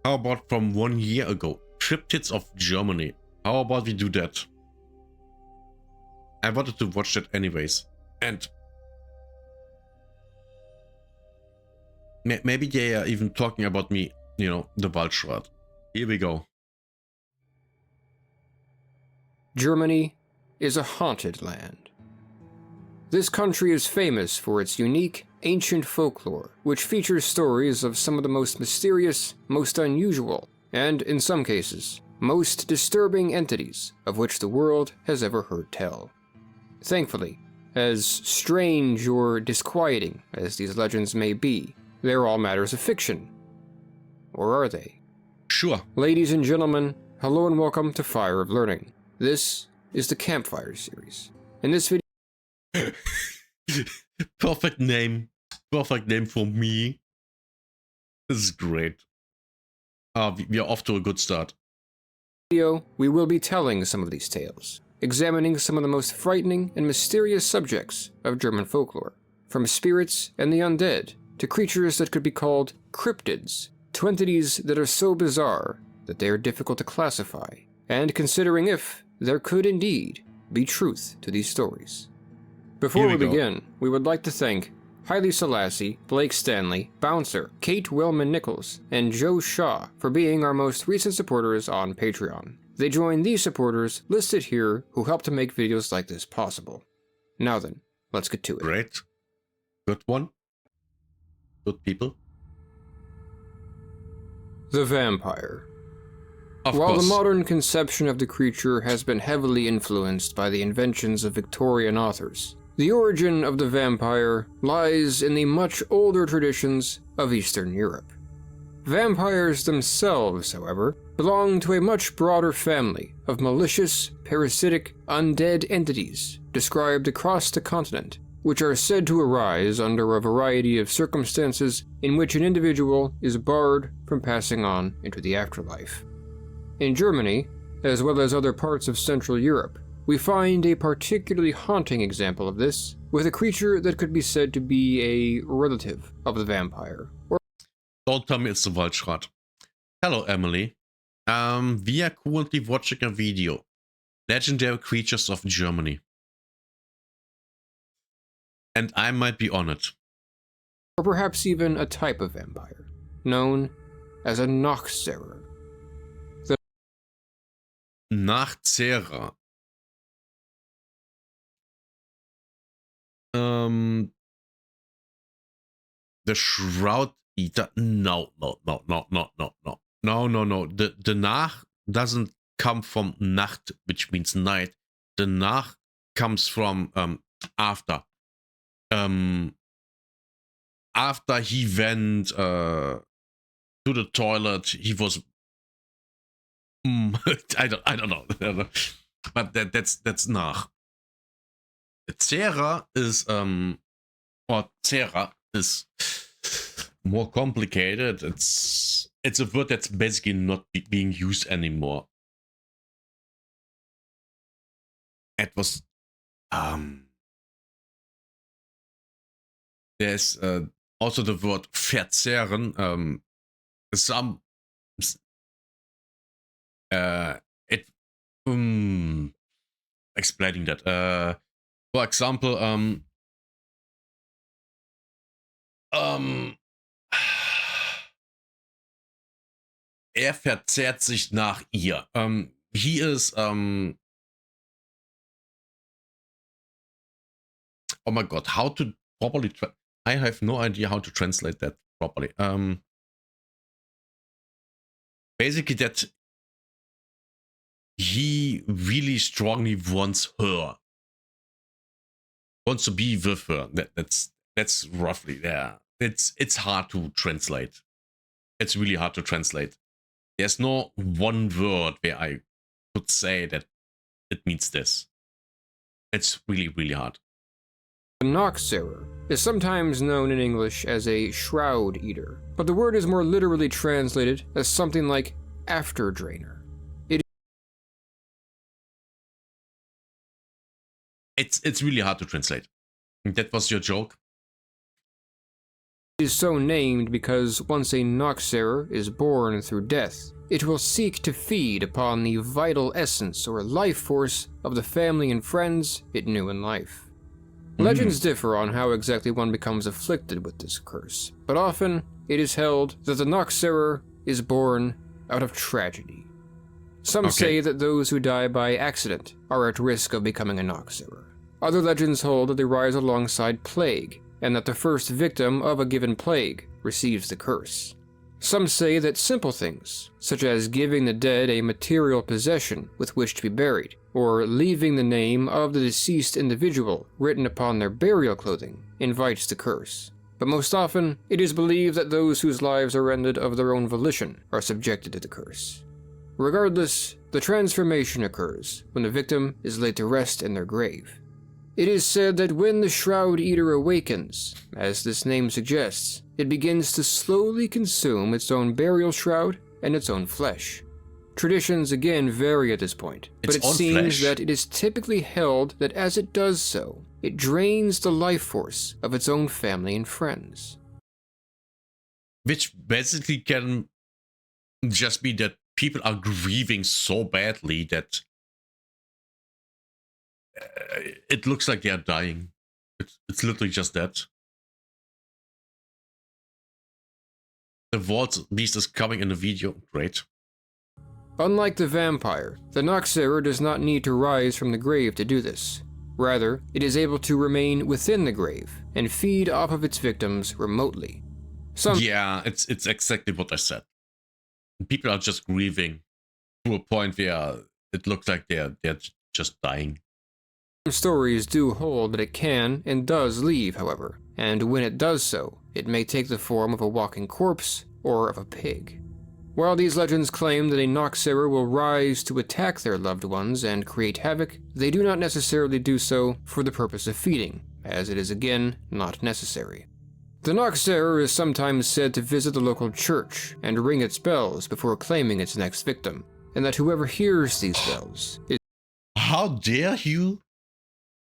How about from 1 year ago? Cryptids of Germany. How about we do that? I wanted to watch that anyways. And maybe they are even talking about me, you know, the Waldschrat. Here we go. Germany is a haunted land. This country is famous for its unique, ancient folklore, which features stories of some of the most mysterious, most unusual, and, in some cases, most disturbing entities of which the world has ever heard tell. Thankfully, as strange or disquieting as these legends may be, they're all matters of fiction. Or are they? Sure. Ladies and gentlemen, hello and welcome to Fire of Learning. This is the Campfire series. In this video, Perfect name for me. This is great. We are off to a good start. we will be telling some of these tales, examining some of the most frightening and mysterious subjects of German folklore, from spirits and the undead to creatures that could be called cryptids, to entities that are so bizarre that they are difficult to classify, and considering if there could indeed be truth to these stories. Before we begin, we would like to thank Haile Selassie, Blake Stanley, Bouncer, Kate Wellman-Nichols, and Joe Shaw for being our most recent supporters on Patreon. They join these supporters listed here who help to make videos like this possible. Now then, let's get to it. Great. Good one. Good people. The vampire. Of While course. the modern conception of the creature has been heavily influenced by the inventions of Victorian authors, the origin of the vampire lies in the much older traditions of Eastern Europe. Vampires themselves, however, belong to a much broader family of malicious, parasitic, undead entities described across the continent, which are said to arise under a variety of circumstances in which an individual is barred from passing on into the afterlife. In Germany, as well as other parts of Central Europe, we find a particularly haunting example of this with a creature that could be said to be a relative of the vampire. Don't tell me it's the Waldschrat. Hello, Emily. We are currently watching a video. Legendary Creatures of Germany. And I might be on it. Or perhaps even a type of vampire, known as a Nachtzehrer. Nachtzehrer. The Shroud Eater. No. The Nach doesn't come from Nacht, which means night. The Nach comes from after. After he went to the toilet, he was. I don't know. But that's Nach. Zera is or Zera is more complicated. It's a word that's basically not being used anymore. It was there's also the word verzehren. Some it explaining that. For example, er verzehrt sich nach ihr. He is, oh my god, how to properly, I have no idea how to translate that properly. Basically that he really strongly wants her. Wants to be with her. That's roughly there. It's hard to translate. It's really hard to translate. There's no one word where I could say that it means this. It's really, really hard. The Nachtzehrer is sometimes known in English as a shroud eater, but the word is more literally translated as something like after drainer. It's really hard to translate. That was your joke. It is so named because once a Noxerer is born through death, it will seek to feed upon the vital essence or life force of the family and friends it knew in life. Legends differ on how exactly one becomes afflicted with this curse, but often it is held that the Noxerer is born out of tragedy. Some say that those who die by accident are at risk of becoming a Noxerer. Other legends hold that they rise alongside plague, and that the first victim of a given plague receives the curse. Some say that simple things, such as giving the dead a material possession with which to be buried, or leaving the name of the deceased individual written upon their burial clothing, invites the curse. But most often, it is believed that those whose lives are ended of their own volition are subjected to the curse. Regardless, the transformation occurs when the victim is laid to rest in their grave. It is said that when the Shroud Eater awakens, as this name suggests, it begins to slowly consume its own burial shroud and its own flesh. Traditions again vary at this point, but it seems that it is typically held that as it does so, it drains the life force of its own family and friends. Which basically can just be that people are grieving so badly that it looks like they are dying. It's literally just that. The Vault Beast is coming in the video. Great. Unlike the vampire, the Noxerer does not need to rise from the grave to do this. Rather, it is able to remain within the grave and feed off of its victims remotely. Yeah, it's exactly what I said. People are just grieving to a point where it looks like they're just dying. Some stories do hold that it can and does leave, however, and when it does so, it may take the form of a walking corpse or of a pig. While these legends claim that a Noxerer will rise to attack their loved ones and create havoc, they do not necessarily do so for the purpose of feeding, as it is again not necessary. The Noxerer is sometimes said to visit the local church and ring its bells before claiming its next victim, and that whoever hears these bells is— How dare you?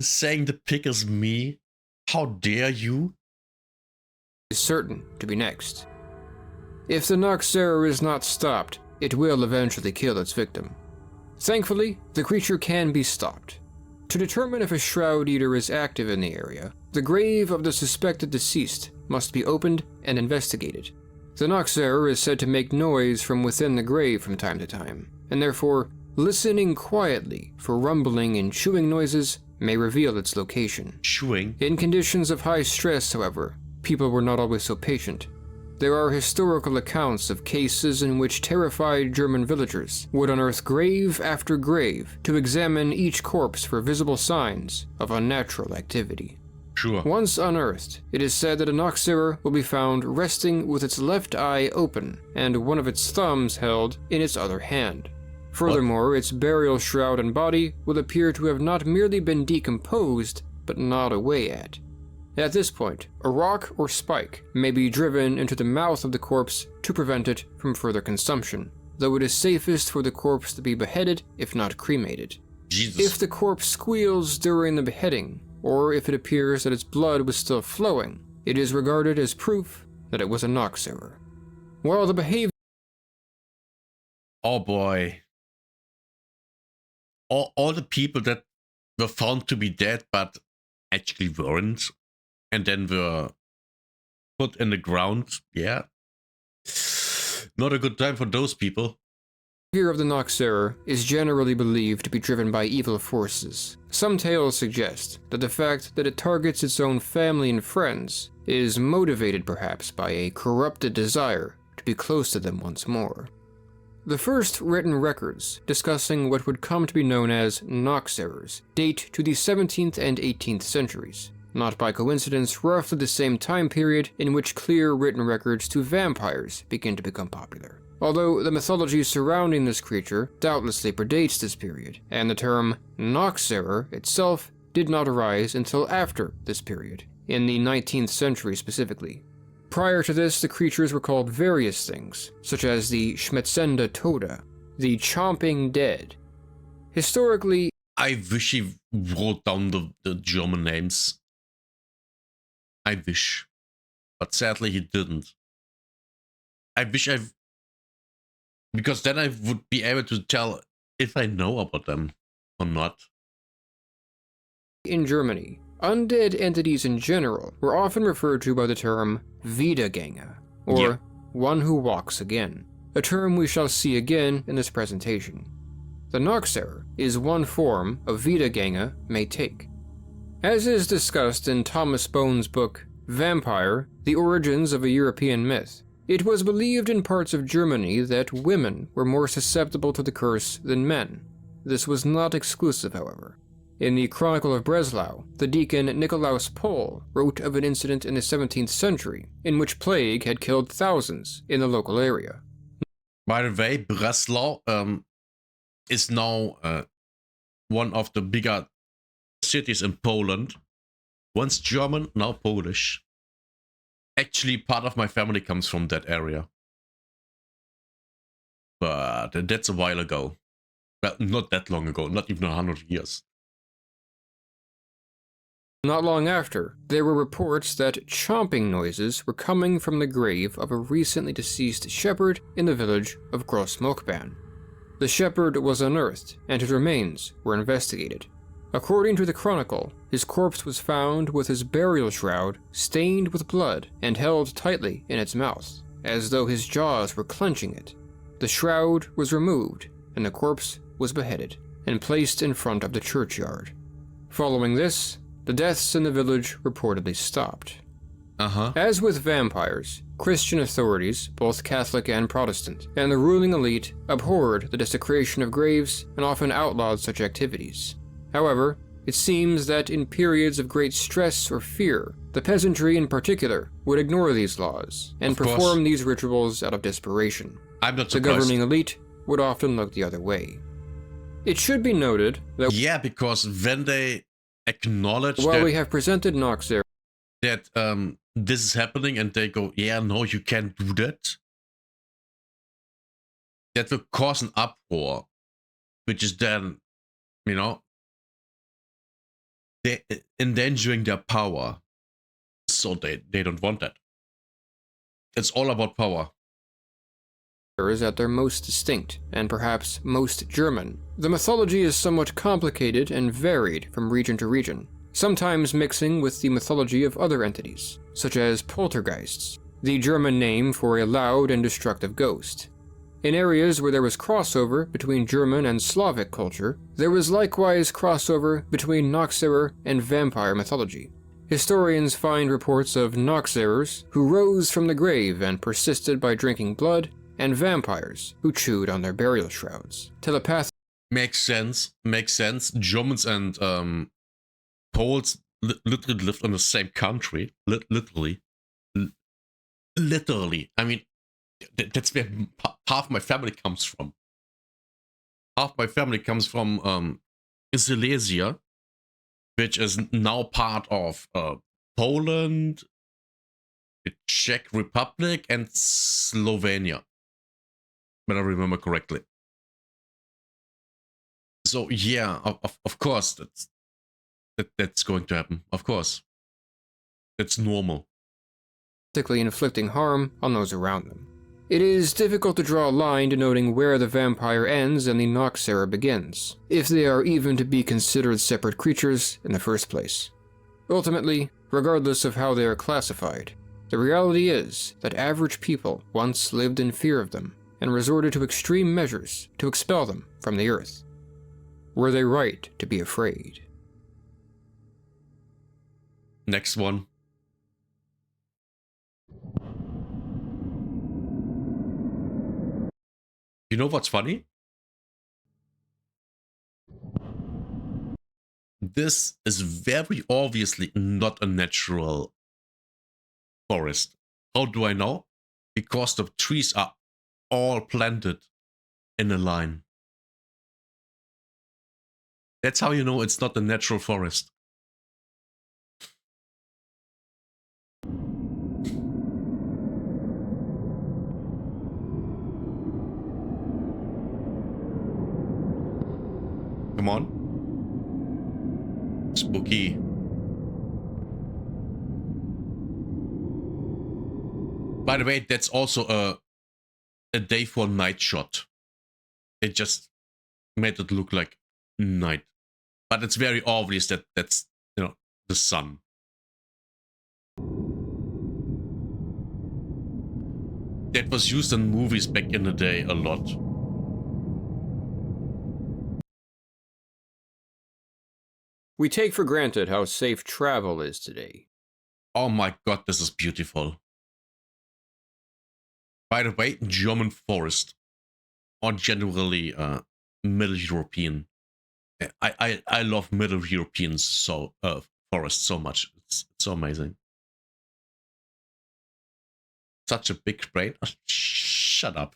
Saying the pig is me? How dare you? Is certain to be next. If the Noxerer is not stopped, it will eventually kill its victim. Thankfully, the creature can be stopped. To determine if a Shroud Eater is active in the area, the grave of the suspected deceased must be opened and investigated. The Noxerer is said to make noise from within the grave from time to time, and therefore, listening quietly for rumbling and chewing noises may reveal its location. Chewing? In conditions of high stress, however, people were not always so patient. There are historical accounts of cases in which terrified German villagers would unearth grave after grave to examine each corpse for visible signs of unnatural activity. Sure. Once unearthed, it is said that a Noxerer will be found resting with its left eye open and one of its thumbs held in its other hand. Furthermore, its burial shroud and body will appear to have not merely been decomposed, but gnawed away at. At this point, a rock or spike may be driven into the mouth of the corpse to prevent it from further consumption, though it is safest for the corpse to be beheaded if not cremated. Jesus. If the corpse squeals during the beheading, or if it appears that its blood was still flowing, it is regarded as proof that it was a Noxerer. While the behavior— Oh boy. All the people that were found to be dead but actually weren't, and then were put in the ground, yeah. Not a good time for those people. The behavior of the Noxerer is generally believed to be driven by evil forces. Some tales suggest that the fact that it targets its own family and friends is motivated perhaps by a corrupted desire to be close to them once more. The first written records discussing what would come to be known as Noxerers date to the 17th and 18th centuries, not by coincidence roughly the same time period in which clear written records to vampires begin to become popular. Although the mythology surrounding this creature doubtlessly predates this period, and the term Noxerer itself did not arise until after this period, in the 19th century specifically. Prior to this, the creatures were called various things, such as the Schmetzende Toda, the Chomping Dead. Historically— I wish he wrote down the German names. I wish. but sadly he didn't. I wish because then I would be able to tell if I know about them or not. In Germany, undead entities in general were often referred to by the term Wiedergänger, or one who walks again, a term we shall see again in this presentation. The Noxer is one form of Wiedergänger may take. As is discussed in Thomas Bone's book Vampire, The Origins of a European Myth, it was believed in parts of Germany that women were more susceptible to the curse than men. This was not exclusive, however. In the Chronicle of Breslau, the deacon Nikolaus Pohl wrote of an incident in the 17th century in which plague had killed thousands in the local area. By the way, Breslau is now one of the bigger cities in Poland. Once German, now Polish. Actually, part of my family comes from that area. But that's a while ago. Well, not that long ago, not even 100 years. Not long after, there were reports that chomping noises were coming from the grave of a recently deceased shepherd in the village of Grossmokban. The shepherd was unearthed, and his remains were investigated. According to the Chronicle, his corpse was found with his burial shroud stained with blood and held tightly in its mouth, as though his jaws were clenching it. The shroud was removed, and the corpse was beheaded and placed in front of the churchyard. Following this, the deaths in the village reportedly stopped. As with vampires, Christian authorities, both Catholic and Protestant, and the ruling elite abhorred the desecration of graves and often outlawed such activities. However, it seems that in periods of great stress or fear, the peasantry in particular would ignore these laws and perform these rituals out of desperation. I'm not surprised. The governing elite would often look the other way. It should be noted that because when they acknowledge while we have presented Noxer that this is happening and they go, yeah, no, you can't do that, that will cause an uproar, which is then, they're endangering their power. So they don't want that. It's all about power. is at their most distinct, and perhaps most German. The mythology is somewhat complicated and varied from region to region, sometimes mixing with the mythology of other entities, such as poltergeists, the German name for a loud and destructive ghost. In areas where there was crossover between German and Slavic culture, there was likewise crossover between Noxerer and vampire mythology. Historians find reports of Noxerers who rose from the grave and persisted by drinking blood, and vampires who chewed on their burial shrouds. Makes sense. Germans and Poles literally lived in the same country. Literally. I mean, that's where half my family comes from. Half my family comes from Silesia, which is now part of Poland, the Czech Republic, and Slovenia, when I remember correctly. So yeah, of course that's going to happen. Of course, it's normal. Inflicting harm on those around them. It is difficult to draw a line denoting where the vampire ends and the Noxerer begins, if they are even to be considered separate creatures in the first place. Ultimately, regardless of how they are classified, the reality is that average people once lived in fear of them and resorted to extreme measures to expel them from the earth. Were they right to be afraid? Next one. You know what's funny? This is very obviously not a natural forest. How do I know? Because the trees are all planted in a line. That's how you know it's not a natural forest. Come on. Spooky. By the way, that's also a day for night shot. It just made it look like night. But it's very obvious that that's, the sun. That was used in movies back in the day a lot. We take for granted how safe travel is today. Oh my god, this is beautiful. By the way, German forest, or generally Middle European. I love Middle European forests so much. It's so amazing. Such a big brain. Oh, shut up.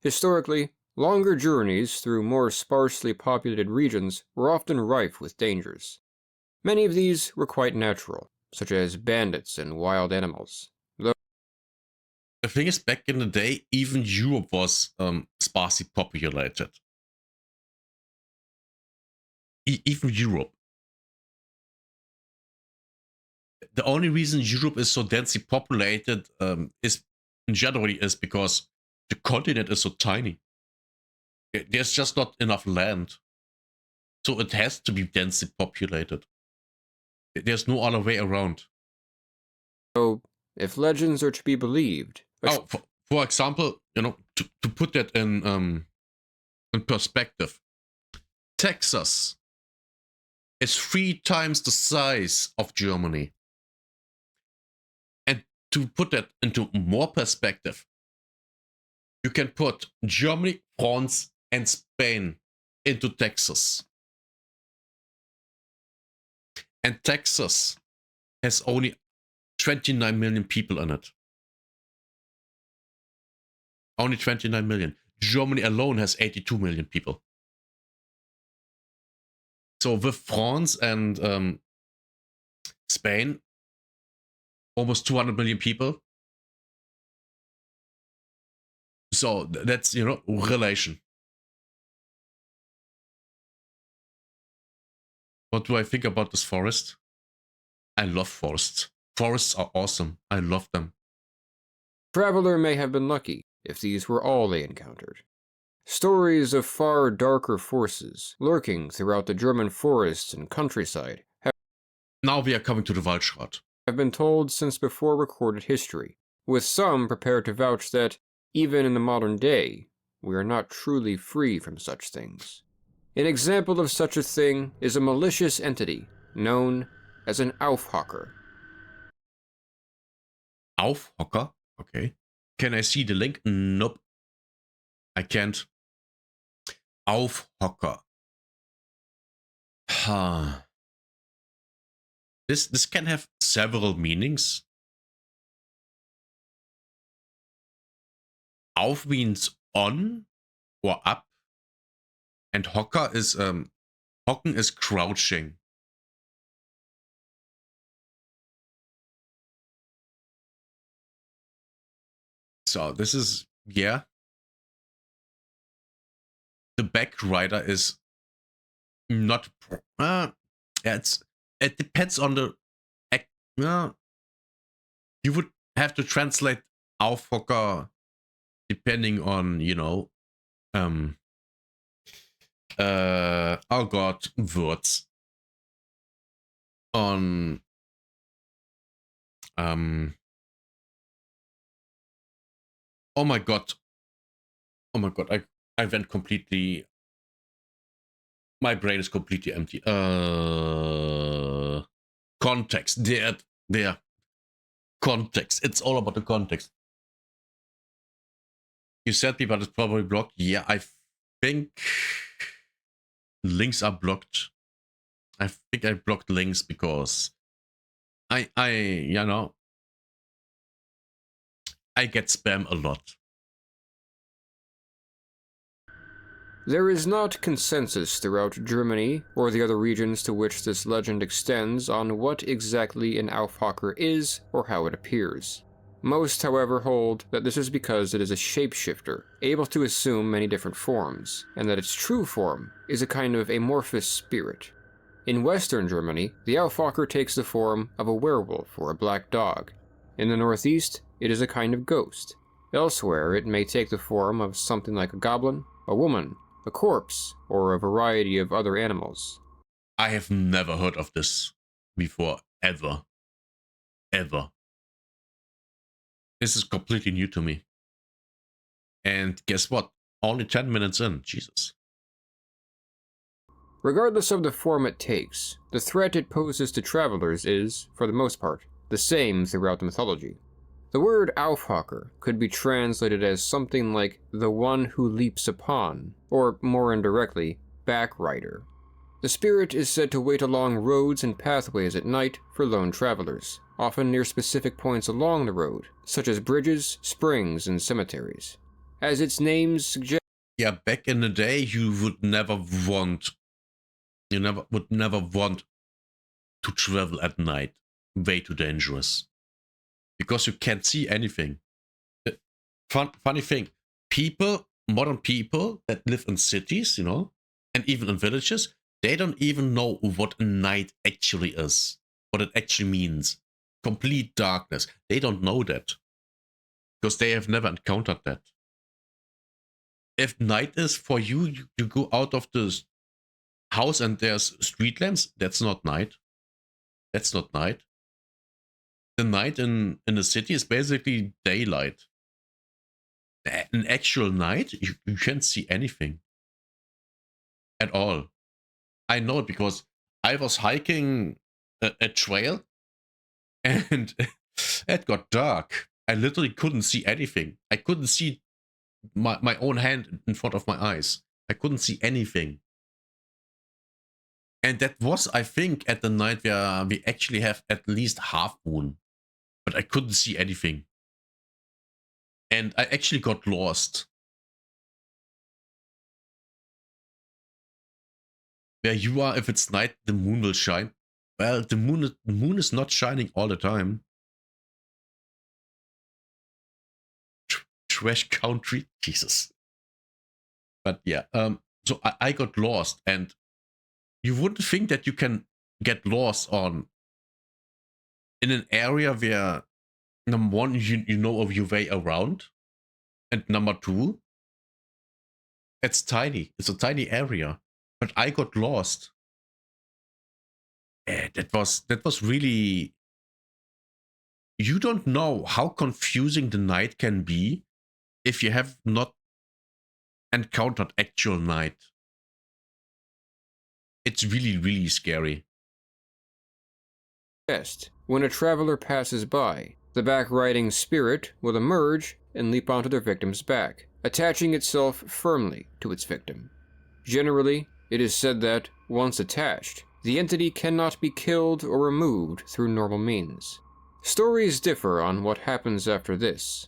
Historically, longer journeys through more sparsely populated regions were often rife with dangers. Many of these were quite natural, such as bandits and wild animals. The thing is, back in the day, even Europe was sparsely populated. Even Europe. The only reason Europe is so densely populated is generally is because the continent is so tiny. There's just not enough land. So it has to be densely populated. There's no other way around. So, if legends are to be believed... For example, to put that in perspective, Texas is 3 times the size of Germany. And to put that into more perspective, you can put Germany, France, and Spain into Texas. And Texas has only 29 million people in it. Only 29 million. Germany alone has 82 million people. So with France and Spain, almost 200 million people. So that's, relation. What do I think about this forest? I love forests. Forests are awesome. I love them. Traveler may have been lucky if these were all they encountered. Stories of far darker forces lurking throughout the German forests and countryside Now we are coming to the Waldschrat. Have been told since before recorded history, with some prepared to vouch that, even in the modern day, we are not truly free from such things. An example of such a thing is a malicious entity known as an Aufhocker. Aufhocker? Okay. Can I see the link? Nope. I can't. Aufhocker. This can have several meanings. Auf means on or up. And hocker is hocken is crouching. So this is, yeah. The back rider is not it depends on the you would have to translate Aufhocker depending on, oh god, words on oh my god, I went completely, my brain is completely empty. Context, there context, it's all about the context. You said me, but it's probably blocked. Yeah, I think links are blocked. I think I blocked links because I get spam a lot. There is not consensus throughout Germany or the other regions to which this legend extends on what exactly an Aufhocker is or how it appears. Most, however, hold that this is because it is a shapeshifter, able to assume many different forms, and that its true form is a kind of amorphous spirit. In Western Germany, the Aufhocker takes the form of a werewolf or a black dog, In the Northeast, it is a kind of ghost. Elsewhere, it may take the form of something like a goblin, a woman, a corpse, or a variety of other animals. I have never heard of this before, ever. Ever. This is completely new to me. And guess what? Only 10 minutes in. Jesus. Regardless of the form it takes, the threat it poses to travelers is, for the most part, the same throughout the mythology. The word Aufhaker could be translated as something like the one who leaps upon, or more indirectly, backrider. The spirit is said to wait along roads and pathways at night for lone travelers, often near specific points along the road, such as bridges, springs, and cemeteries. As its name suggests, yeah, back in the day, you would never want to travel at night. Way too dangerous. Because you can't see anything. Funny thing, modern people that live in cities, and even in villages, they don't even know what a night actually is, what it actually means. Complete darkness. They don't know that. Because they have never encountered that. If night is for you, you go out of the house and there's street lamps, that's not night. That's not night. The night in the city is basically daylight. An actual night, you can't see anything. At all. I know it because I was hiking a trail and it got dark. I literally couldn't see anything. I couldn't see my own hand in front of my eyes. I couldn't see anything. And that was, I think, at the night where we actually have at least half moon. But I couldn't see anything. And I actually got lost. Where you are, if it's night, the moon will shine. Well, the moon is not shining all the time. Trash country, Jesus. But yeah, so I got lost, and you wouldn't think that you can get lost in an area where, number one, you know of your way around, and number two, it's tiny. It's a tiny area, but I got lost. That was really. You don't know how confusing the night can be if you have not encountered actual night. It's really, really scary. When a traveler passes by, the back-riding spirit will emerge and leap onto their victim's back, attaching itself firmly to its victim. Generally, it is said that, once attached, the entity cannot be killed or removed through normal means. Stories differ on what happens after this.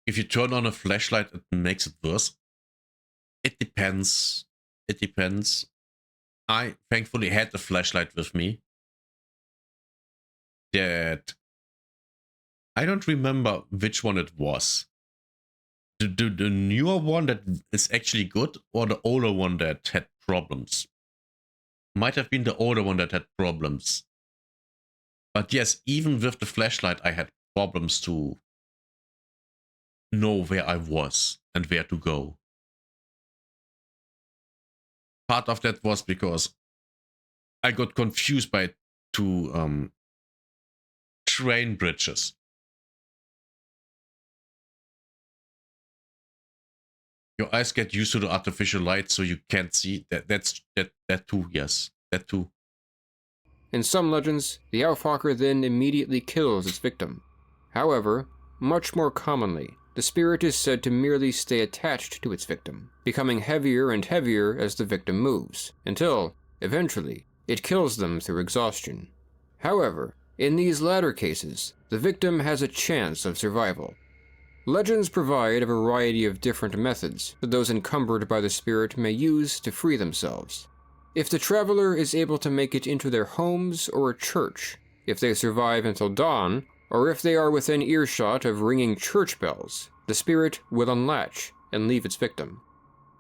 If you turn on a flashlight, it makes it worse. It depends. It depends. I thankfully had the flashlight with me. That I don't remember which one it was. The newer one that is actually good, or the older one that had problems. Might have been the older one that had problems. But yes, even with the flashlight, I had problems to know where I was and where to go. Part of that was because I got confused by two train bridges. Your eyes get used to the artificial light, so you can't see that. That too, yes, that too. In some legends, the Aufhaker then immediately kills its victim. However, much more commonly, the spirit is said to merely stay attached to its victim, becoming heavier and heavier as the victim moves, until, eventually, it kills them through exhaustion. However, in these latter cases, the victim has a chance of survival. Legends provide a variety of different methods that those encumbered by the spirit may use to free themselves. If the traveler is able to make it into their homes or a church, if they survive until dawn, or if they are within earshot of ringing church bells, the spirit will unlatch and leave its victim.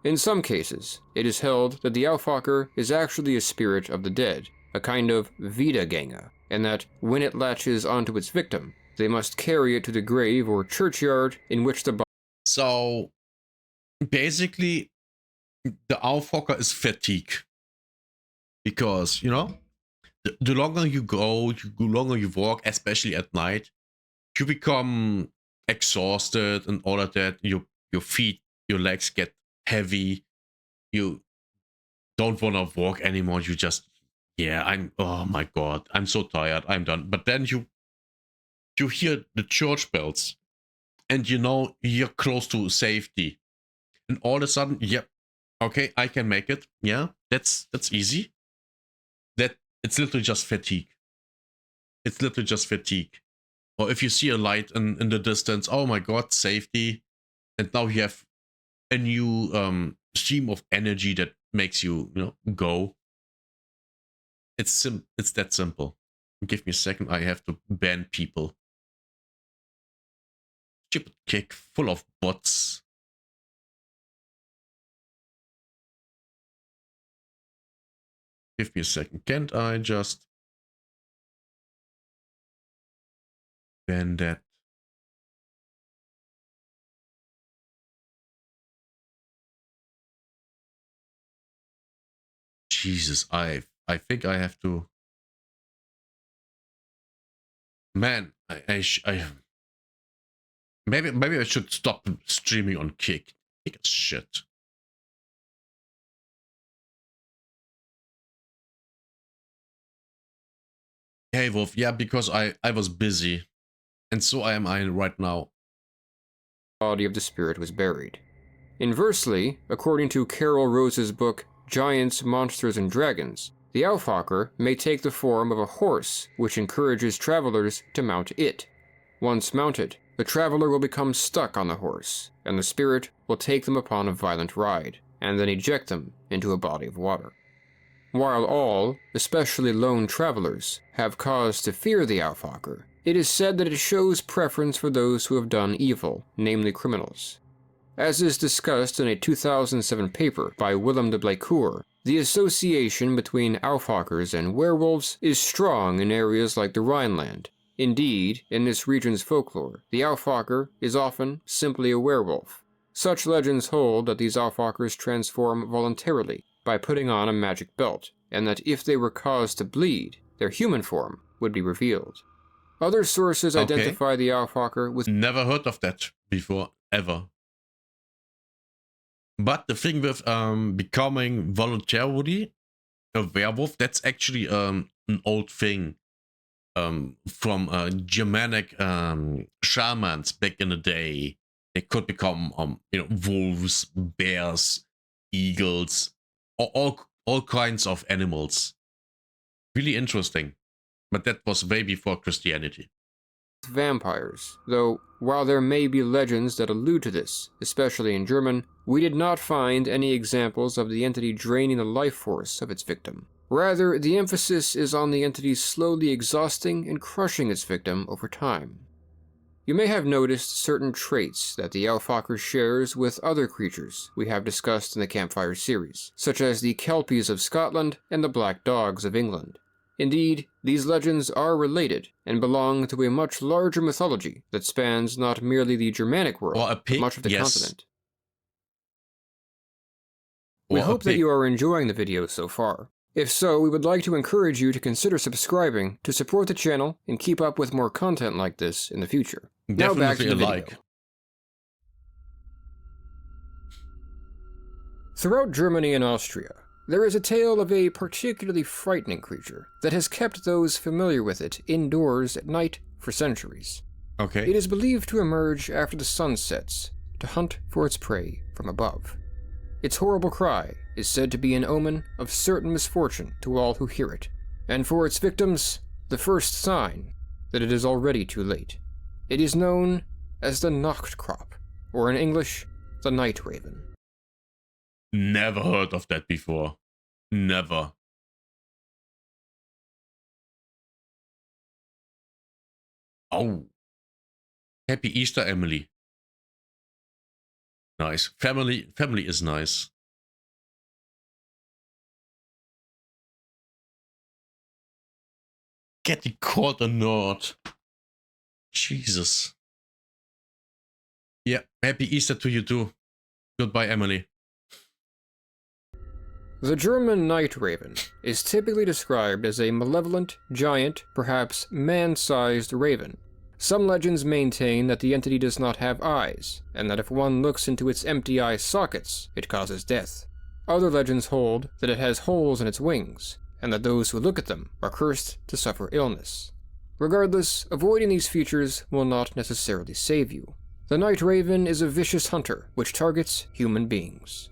In some cases, it is held that the Aufhaker is actually a spirit of the dead, a kind of Wiedergänger, and that when it latches onto its victim, They must carry it to the grave or churchyard in which the body. So basically, the Aufhocker is fatigue. Because, you know, the longer you go, the longer you walk, especially at night, you become exhausted and all of that. Your feet, your legs get heavy. You don't want to walk anymore. You just, yeah, oh my God, I'm so tired. I'm done. But then you hear the church bells and you know you're close to safety. And all of a sudden, yep, okay, I can make it. Yeah, that's easy. That it's literally just fatigue. It's literally just fatigue. Or if you see a light in the distance, oh my God, safety. And now you have a new stream of energy that makes you, you know, go. It's that simple. Give me a second. I have to ban people. Stupid kick full of bots. Give me a second. Can't I just ban that? Jesus, I think I have to. Man, I maybe I should stop streaming on Kick. Kick is shit. Hey Wolf, yeah, because I was busy, and so I am right now. Body of the spirit was buried. Inversely, according to Carol Rose's book Giants, Monsters, and Dragons, the Aufhocker may take the form of a horse, which encourages travelers to mount it. Once mounted, the traveler will become stuck on the horse, and the spirit will take them upon a violent ride, and then eject them into a body of water. While all, especially lone travelers, have cause to fear the Aufhocker, it is said that it shows preference for those who have done evil, namely criminals. As is discussed in a 2007 paper by Willem de Blacour, the association between Aufhockers and werewolves is strong in areas like the Rhineland. Indeed, in this region's folklore, the Aufhocker is often simply a werewolf. Such legends hold that these Aufhockers transform voluntarily by putting on a magic belt, and that if they were caused to bleed, their human form would be revealed. Other sources identify the Aufhocker with... Never heard of that before, ever. But the thing with becoming voluntarily a werewolf, that's actually an old thing from Germanic shamans back in the day. They could become you know, wolves, bears, eagles, all kinds of animals. Really interesting. But that was way before Christianity. Vampires, though while there may be legends that allude to this, especially in German, we did not find any examples of the entity draining the life force of its victim. Rather, the emphasis is on the entity slowly exhausting and crushing its victim over time. You may have noticed certain traits that the Aufhocker shares with other creatures we have discussed in the Campfire series, such as the Kelpies of Scotland and the Black Dogs of England. Indeed, these legends are related and belong to a much larger mythology that spans not merely the Germanic world, but much of the continent. We hope that you are enjoying the video so far. If so, we would like to encourage you to consider subscribing to support the channel and keep up with more content like this in the future. Now back to the video. Throughout Germany and Austria, there is a tale of a particularly frightening creature that has kept those familiar with it indoors at night for centuries. Okay. It is believed to emerge after the sun sets to hunt for its prey from above. Its horrible cry is said to be an omen of certain misfortune to all who hear it, and for its victims, the first sign that it is already too late. It is known as the Nachtkrab, or in English, the Night Raven. Never heard of that before. Never. Oh. Happy Easter, Emily. Nice. Family is nice. Getting caught or not. Jesus. Yeah, happy Easter to you too. Goodbye, Emily. The German night raven is typically described as a malevolent, giant, perhaps man-sized raven. Some legends maintain that the entity does not have eyes, and that if one looks into its empty eye sockets, it causes death. Other legends hold that it has holes in its wings, and that those who look at them are cursed to suffer illness. Regardless, avoiding these features will not necessarily save you. The night raven is a vicious hunter which targets human beings.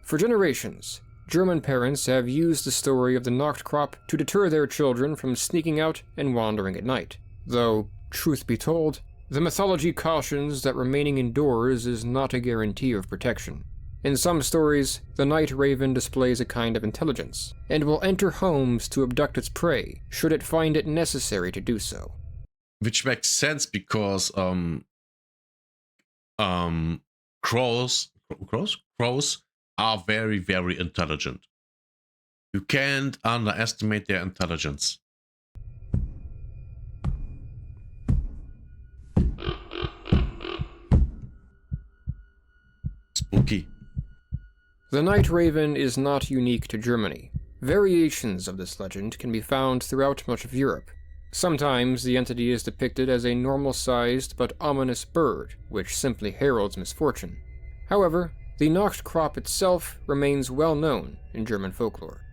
For generations, German parents have used the story of the Nachtkrop to deter their children from sneaking out and wandering at night. Though, truth be told, the mythology cautions that remaining indoors is not a guarantee of protection. In some stories, the night raven displays a kind of intelligence, and will enter homes to abduct its prey, should it find it necessary to do so. Which makes sense because crows are very, very intelligent. You can't underestimate their intelligence. Spooky. The night raven is not unique to Germany. Variations of this legend can be found throughout much of Europe. Sometimes the entity is depicted as a normal-sized but ominous bird, which simply heralds misfortune. However, the Nachtkrop itself remains well known in German folklore.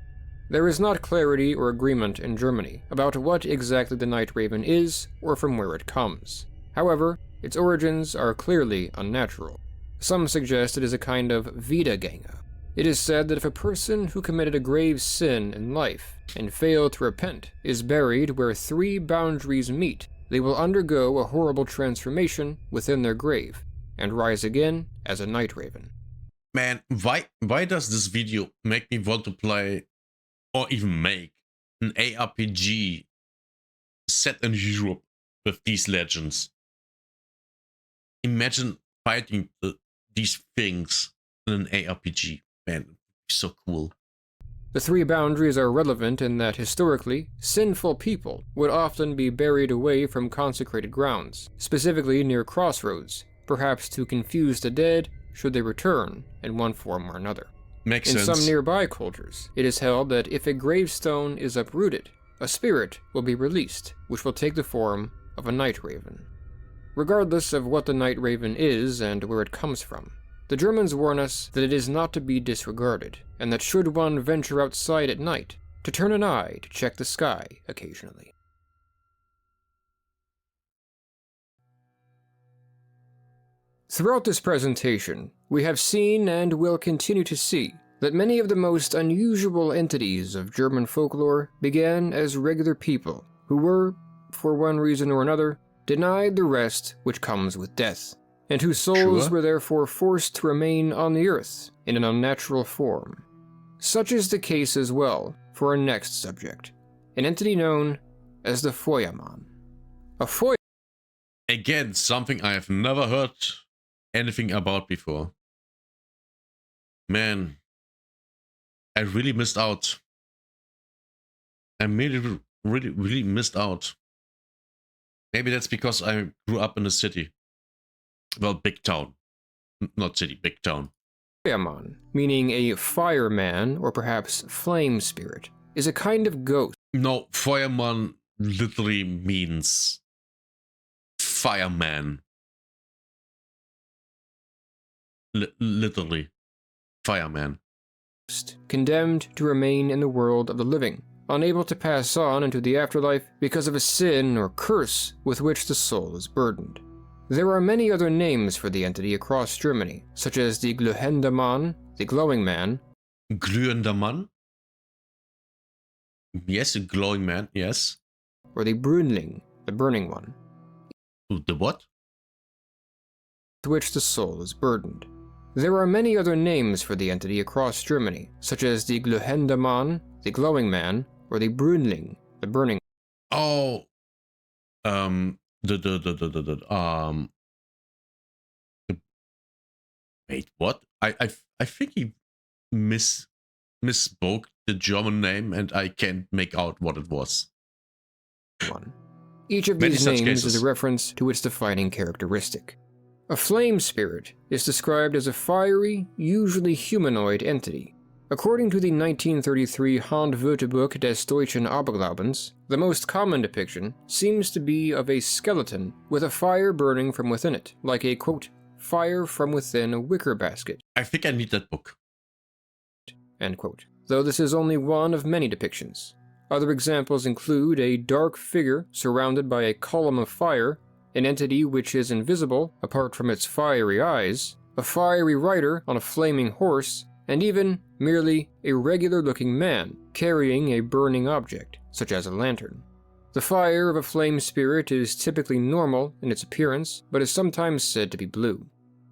There is not clarity or agreement in Germany about what exactly the night raven is or from where it comes. However, its origins are clearly unnatural. Some suggest it is a kind of Wiedergänger. It is said that if a person who committed a grave sin in life and failed to repent is buried where 3 boundaries meet, they will undergo a horrible transformation within their grave and rise again as a night raven. Man, why does this video make me want to play or even make an ARPG set in Europe with these legends? Imagine fighting these things in an ARPG. Man, so cool. The 3 boundaries are relevant in that historically, sinful people would often be buried away from consecrated grounds, specifically near crossroads, perhaps to confuse the dead should they return in one form or another. Makes in sense. some nearby cultures, it is held that if a gravestone is uprooted, a spirit will be released, which will take the form of a night raven. Regardless of what the night raven is and where it comes from, the Germans warn us that it is not to be disregarded, and that should one venture outside at night, to turn an eye to check the sky occasionally. Throughout this presentation, we have seen and will continue to see that many of the most unusual entities of German folklore began as regular people who were, for one reason or another, denied the rest which comes with death, and whose souls were therefore forced to remain on the earth in an unnatural form. Such is the case as well for our next subject, an entity known as the Feuermann. A Feuermann, again, something I have never heard anything about before. Man, I really missed out. I really missed out. Maybe that's because I grew up in a city. Well, big town. Not city, big town. Feuermann, meaning a fireman or perhaps flame spirit, is a kind of ghost. No, Feuermann literally means fireman. Literally, fireman. Condemned to remain in the world of the living, unable to pass on into the afterlife because of a sin or curse with which the soul is burdened. There are many other names for the entity across Germany, such as the Glühender Mann, the Glowing Man. Glühender Mann? Yes, a glowing man, yes. Or the Brünling, the Burning One. The what? With which the soul is burdened. There are many other names for the entity across Germany, such as the Glühender Mann, the Glowing Man, or the Brünling, the Burning. Oh, wait, what? I think he misspoke the German name, and I can't make out what it was. One. Each of Many these such names is cases. a reference to its defining characteristic. A flame spirit is described as a fiery, usually humanoid entity. According to the 1933 Handwörterbuch des deutschen Aberglaubens, the most common depiction seems to be of a skeleton with a fire burning from within it, like a, quote, fire from within a wicker basket, I think I need that book. end quote. Though this is only one of many depictions. Other examples include a dark figure surrounded by a column of fire, an entity which is invisible apart from its fiery eyes, a fiery rider on a flaming horse, and even merely a regular-looking man carrying a burning object, such as a lantern. The fire of a flame spirit is typically normal in its appearance, but is sometimes said to be blue.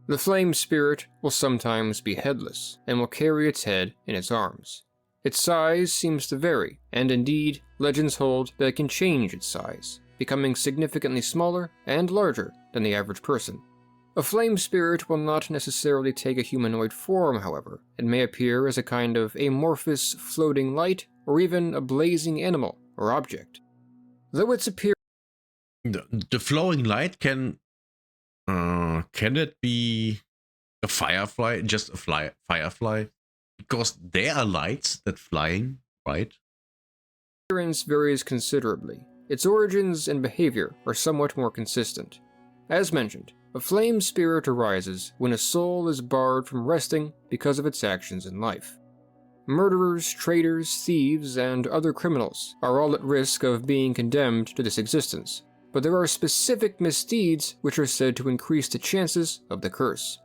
The flame spirit will sometimes be headless, and will carry its head in its arms. Its size seems to vary, and indeed, legends hold that it can change its size, becoming significantly smaller and larger than the average person. A flame spirit will not necessarily take a humanoid form, however. It may appear as a kind of amorphous floating light, or even a blazing animal or object. Though its appearance The flowing light can it be a firefly? Just a firefly? Because there are lights that flying, right? varies considerably, its origins and behavior are somewhat more consistent. As mentioned, a flame spirit arises when a soul is barred from resting because of its actions in life. Murderers, traitors, thieves, and other criminals are all at risk of being condemned to this existence, but there are specific misdeeds which are said to increase the chances of the curse.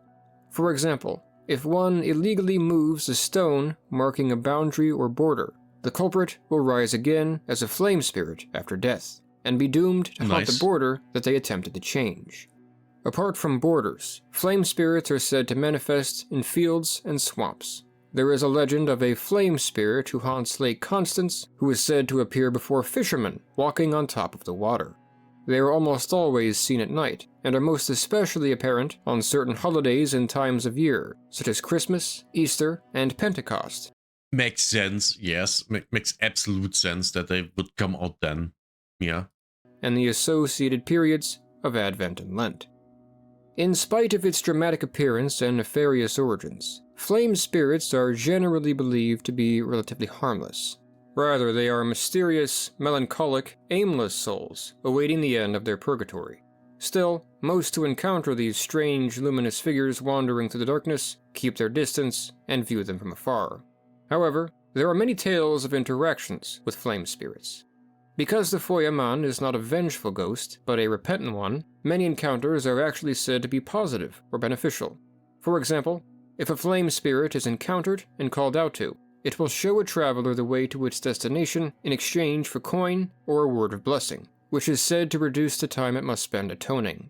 For example, if one illegally moves a stone marking a boundary or border, the culprit will rise again as a flame spirit after death, and be doomed to haunt the border that they attempted to change. Apart from borders, flame spirits are said to manifest in fields and swamps. There is a legend of a flame spirit who haunts Lake Constance, who is said to appear before fishermen walking on top of the water. They are almost always seen at night, and are most especially apparent on certain holidays and times of year, such as Christmas, Easter, and Pentecost. Makes sense, yes. Makes absolute sense that they would come out then. Yeah. And the associated periods of Advent and Lent. In spite of its dramatic appearance and nefarious origins, flame spirits are generally believed to be relatively harmless. Rather, they are mysterious, melancholic, aimless souls awaiting the end of their purgatory. Still, most who encounter these strange, luminous figures wandering through the darkness keep their distance and view them from afar. However, there are many tales of interactions with flame spirits. Because the Foyaman is not a vengeful ghost, but a repentant one, many encounters are actually said to be positive or beneficial. For example, if a flame spirit is encountered and called out to, it will show a traveler the way to its destination in exchange for coin or a word of blessing, which is said to reduce the time it must spend atoning.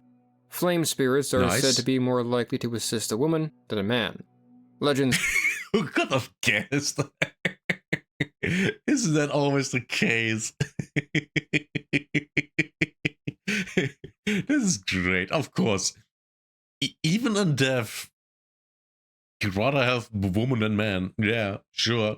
Flame spirits are said to be more likely to assist a woman than a man. Legends Who could have guessed? Isn't that always the case? This is great. Of course, even in death, you'd rather have woman than man. Yeah, sure.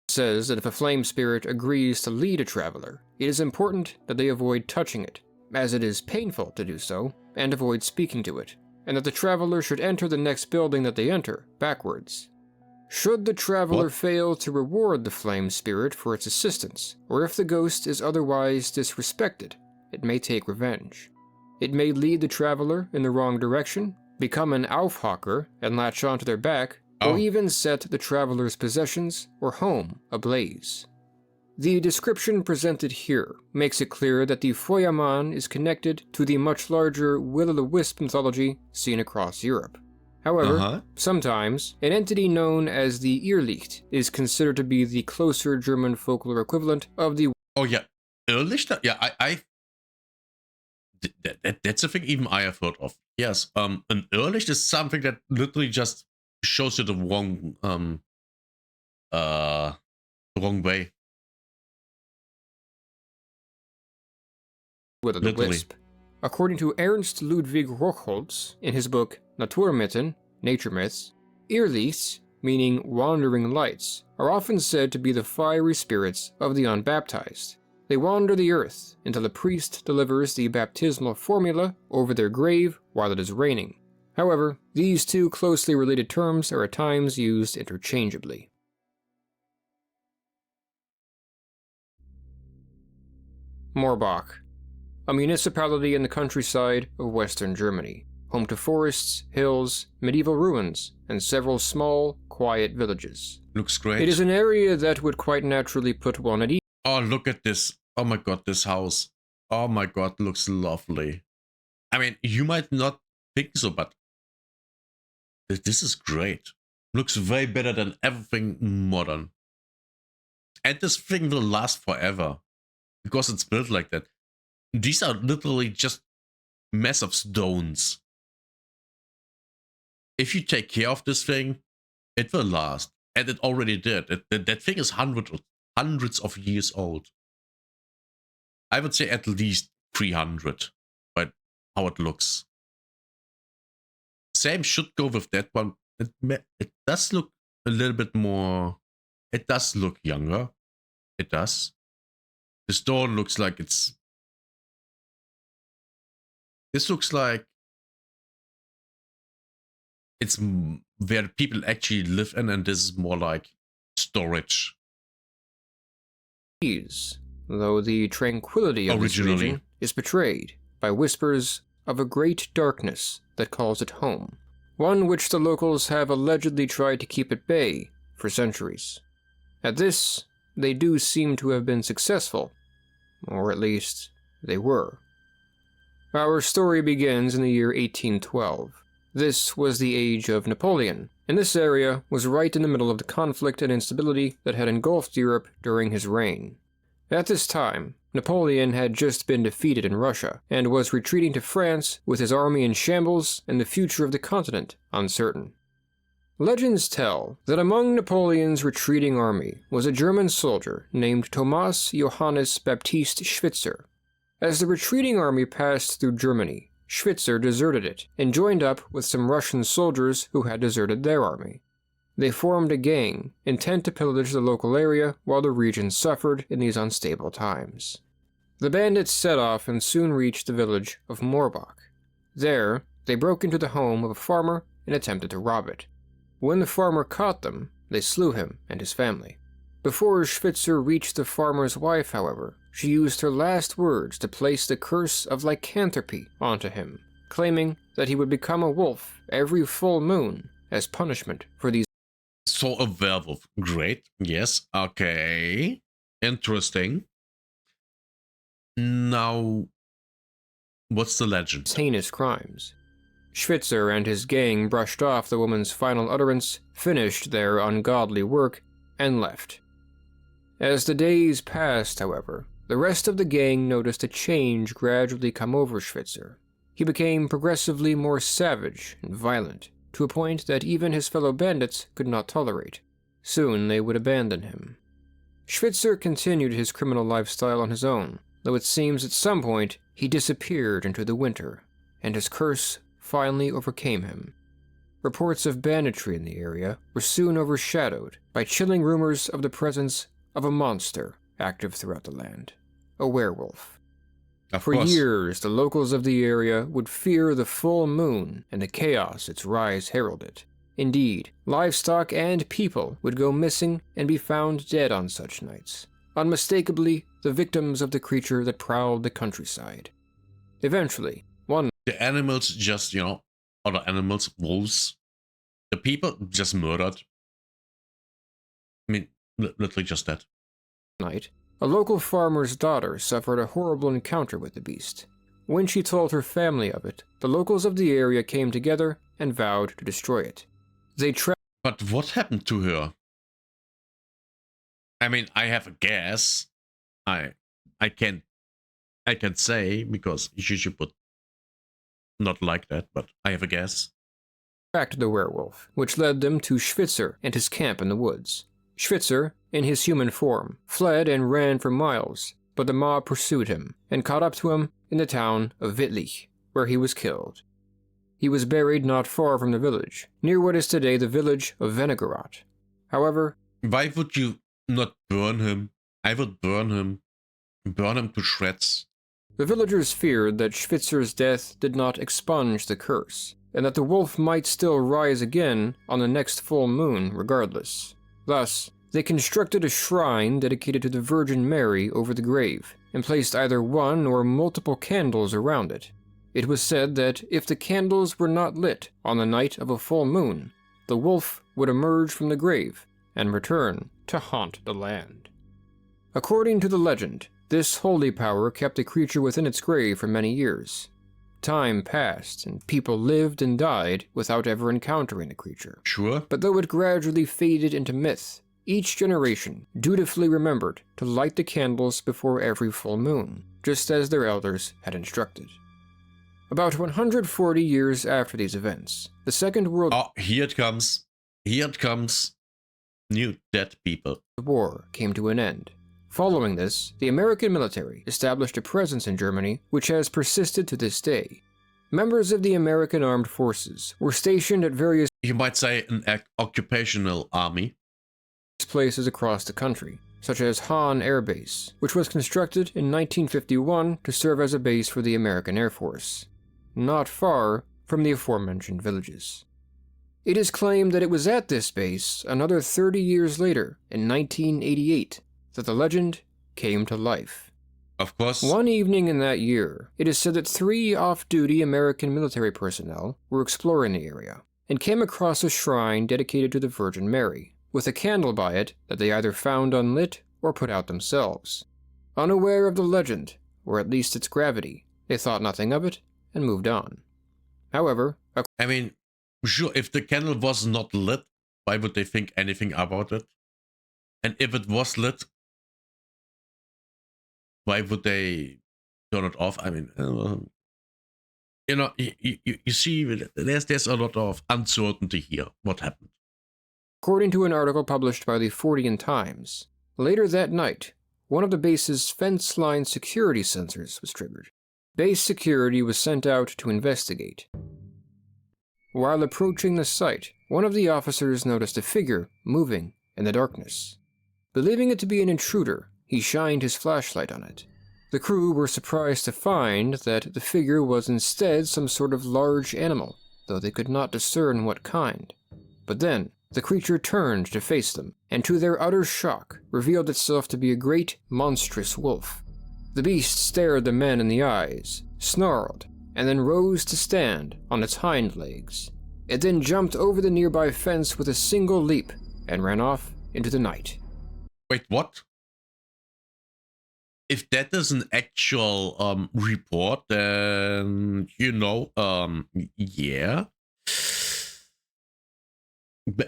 says that if a flame spirit agrees to lead a traveler, it is important that they avoid touching it, as it is painful to do so, and avoid speaking to it, and that the traveler should enter the next building that they enter, backwards. Should the traveler fail to reward the flame spirit for its assistance, or if the ghost is otherwise disrespected, it may take revenge. It may lead the traveler in the wrong direction, become an Aufhaker and latch onto their back, or even set the traveler's possessions or home ablaze. The description presented here makes it clear that the Foyaman is connected to the much larger will-o'-the-wisp mythology seen across Europe. However, sometimes, an entity known as the Irrlicht is considered to be the closer German folklore equivalent of the... Oh yeah, Irrlicht? Yeah, that's a thing even I have heard of. Yes, an Irrlicht is something that literally just shows you the wrong way. Will-o'-the-wisp. According to Ernst Ludwig Rochholz, in his book Naturmythen, Nature Myths, Irrlichts, meaning wandering lights, are often said to be the fiery spirits of the unbaptized. They wander the earth until a priest delivers the baptismal formula over their grave while it is raining. However, these two closely related terms are at times used interchangeably. Moorbach, a municipality in the countryside of western Germany, home to forests, hills, medieval ruins, and several small, quiet villages. Looks great. It is an area that would quite naturally put one at ease. Oh, look at this. Oh my god, this house. Oh my god, looks lovely. I mean, you might not think so, but this is great. Looks way better than everything modern. And this thing will last forever. Because it's built like that. These are literally just massive stones. If you take care of this thing, it will last. And it already did. That thing is hundreds of years old. I would say at least 300, but how it looks. Same should go with that one. It does look a little bit more... It does look younger. It does. The stone looks like it's... This looks like... It's where people actually live in, and this is more like storage. Though the tranquility of this region is betrayed by whispers of a great darkness that calls it home, one which the locals have allegedly tried to keep at bay for centuries. At this, they do seem to have been successful, or at least they were. Our story begins in the year 1812. This was the age of Napoleon, and this area was right in the middle of the conflict and instability that had engulfed Europe during his reign. At this time, Napoleon had just been defeated in Russia, and was retreating to France with his army in shambles and the future of the continent uncertain. Legends tell that among Napoleon's retreating army was a German soldier named Thomas Johannes Baptist Schweitzer. As the retreating army passed through Germany, Schweitzer deserted it and joined up with some Russian soldiers who had deserted their army. They formed a gang, intent to pillage the local area while the region suffered in these unstable times. The bandits set off and soon reached the village of Moorbach. There, they broke into the home of a farmer and attempted to rob it. When the farmer caught them, they slew him and his family. Before Schweitzer reached the farmer's wife, however, she used her last words to place the curse of lycanthropy onto him, claiming that he would become a wolf every full moon as punishment for these. So a werewolf. Great. Yes. Okay. Interesting. Now, what's the legend? Heinous crimes. Schweitzer and his gang brushed off the woman's final utterance, finished their ungodly work, and left. As the days passed, however, the rest of the gang noticed a change gradually come over Schweitzer. He became progressively more savage and violent, to a point that even his fellow bandits could not tolerate. Soon they would abandon him. Schweitzer continued his criminal lifestyle on his own, though it seems at some point he disappeared into the winter, and his curse finally overcame him. Reports of banditry in the area were soon overshadowed by chilling rumors of the presence of a monster active throughout the land, a werewolf. For years, the locals of the area would fear the full moon and the chaos its rise heralded. Indeed, livestock and people would go missing and be found dead on such nights, unmistakably the victims of the creature that prowled the countryside. Eventually, one the animals just, other animals, wolves, the people just murdered. I mean, literally just that. night, a local farmer's daughter suffered a horrible encounter with the beast. When she told her family of it, the locals of the area came together and vowed to destroy it. But what happened to her? I mean, I have a guess. I can't say because she would not like that, but I have a guess. Tracked the werewolf, which led them to Schweitzer and his camp in the woods. Schweitzer, in his human form, fled and ran for miles, but the mob pursued him and caught up to him in the town of Wittlich, where he was killed. He was buried not far from the village, near what is today the village of Vennegorat. However, why would you not burn him? I would burn him. Burn him to shreds. The villagers feared that Schwitzer's death did not expunge the curse, and that the wolf might still rise again on the next full moon regardless. Thus, they constructed a shrine dedicated to the Virgin Mary over the grave, and placed either one or multiple candles around it. It was said that if the candles were not lit on the night of a full moon, the wolf would emerge from the grave and return to haunt the land. According to the legend, this holy power kept the creature within its grave for many years. Time passed, and people lived and died without ever encountering the creature. Sure. But though it gradually faded into myth, each generation dutifully remembered to light the candles before every full moon, just as their elders had instructed. About 140 years after these events, the Second World Here it comes. Here it comes. New dead people. War came to an end. Following this, the American military established a presence in Germany which has persisted to this day. Members of the American Armed Forces were stationed at various You might say an occupational army. places across the country, such as Hahn Air Base, which was constructed in 1951 to serve as a base for the American Air Force, not far from the aforementioned villages. It is claimed that it was at this base, another 30 years later, in 1988, that the legend came to life. Of course. One evening in that year, it is said that 3 off-duty American military personnel were exploring the area, and came across a shrine dedicated to the Virgin Mary, with a candle by it that they either found unlit or put out themselves. Unaware of the legend, or at least its gravity, they thought nothing of it and moved on. However, I mean, sure, if the candle was not lit, why would they think anything about it? And if it was lit, why would they turn it off? I mean, you know, you see, there's a lot of uncertainty here. What happened? according to an article published by the Fortean Times, later that night, one of the base's fence line security sensors was triggered. Base security was sent out to investigate. While approaching the site, one of the officers noticed a figure moving in the darkness. Believing it to be an intruder, he shined his flashlight on it. The crew were surprised to find that the figure was instead some sort of large animal, though they could not discern what kind. But then, the creature turned to face them, and to their utter shock, revealed itself to be a great, monstrous wolf. The beast stared the men in the eyes, snarled, and then rose to stand on its hind legs. It then jumped over the nearby fence with a single leap, and ran off into the night. Wait, what? If that is an actual report, then, you know, yeah.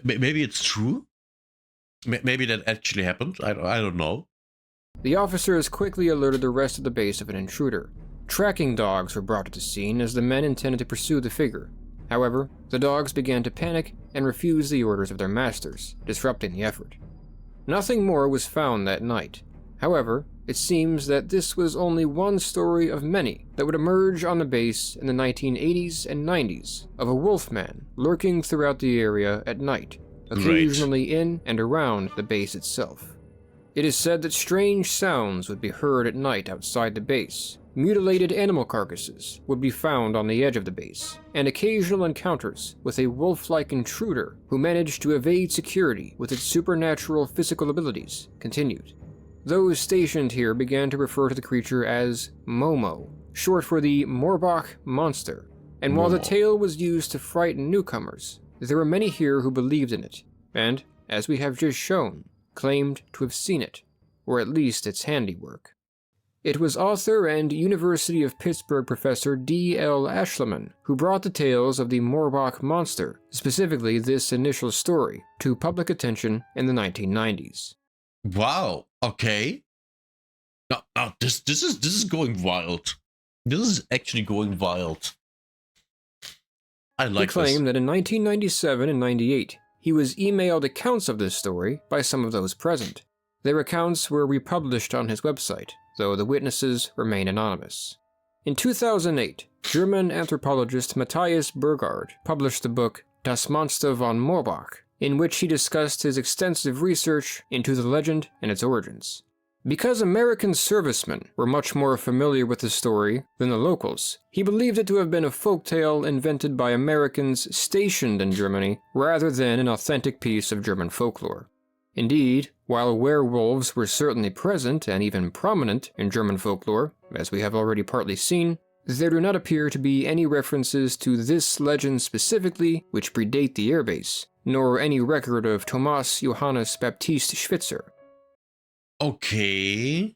Maybe it's true. Maybe that actually happened. I don't know. The officers quickly alerted the rest of the base of an intruder. Tracking dogs were brought to the scene as the men intended to pursue the figure. However, the dogs began to panic and refuse the orders of their masters, disrupting the effort. Nothing more was found that night. However, it seems that this was only one story of many that would emerge on the base in the 1980s and 90s of a wolfman lurking throughout the area at night, occasionally in and around the base itself. It is said that strange sounds would be heard at night outside the base. Mutilated animal carcasses would be found on the edge of the base, and occasional encounters with a wolf-like intruder who managed to evade security with its supernatural physical abilities continued. Those stationed here began to refer to the creature as Momo, short for the Moorbach monster, and while the tale was used to frighten newcomers, there were many here who believed in it, and, as we have just shown, claimed to have seen it, or at least its handiwork. It was author and University of Pittsburgh professor D.L. Ashleman who brought the tales of the Moorbach monster, specifically this initial story, to public attention in the 1990s. Wow. Okay. Now this is going wild. This is actually going wild. I like this. He claimed that in 1997 and 98, he was emailed accounts of this story by some of those present. Their accounts were republished on his website, though the witnesses remain anonymous. In 2008, German anthropologist Matthias Burgard published the book Das Monster von Moorbach, in which he discussed his extensive research into the legend and its origins. Because American servicemen were much more familiar with the story than the locals, he believed it to have been a folktale invented by Americans stationed in Germany rather than an authentic piece of German folklore. Indeed, while werewolves were certainly present and even prominent in German folklore, as we have already partly seen, there do not appear to be any references to this legend specifically which predate the airbase, nor any record of Thomas Johannes Baptist Schweitzer. Okay.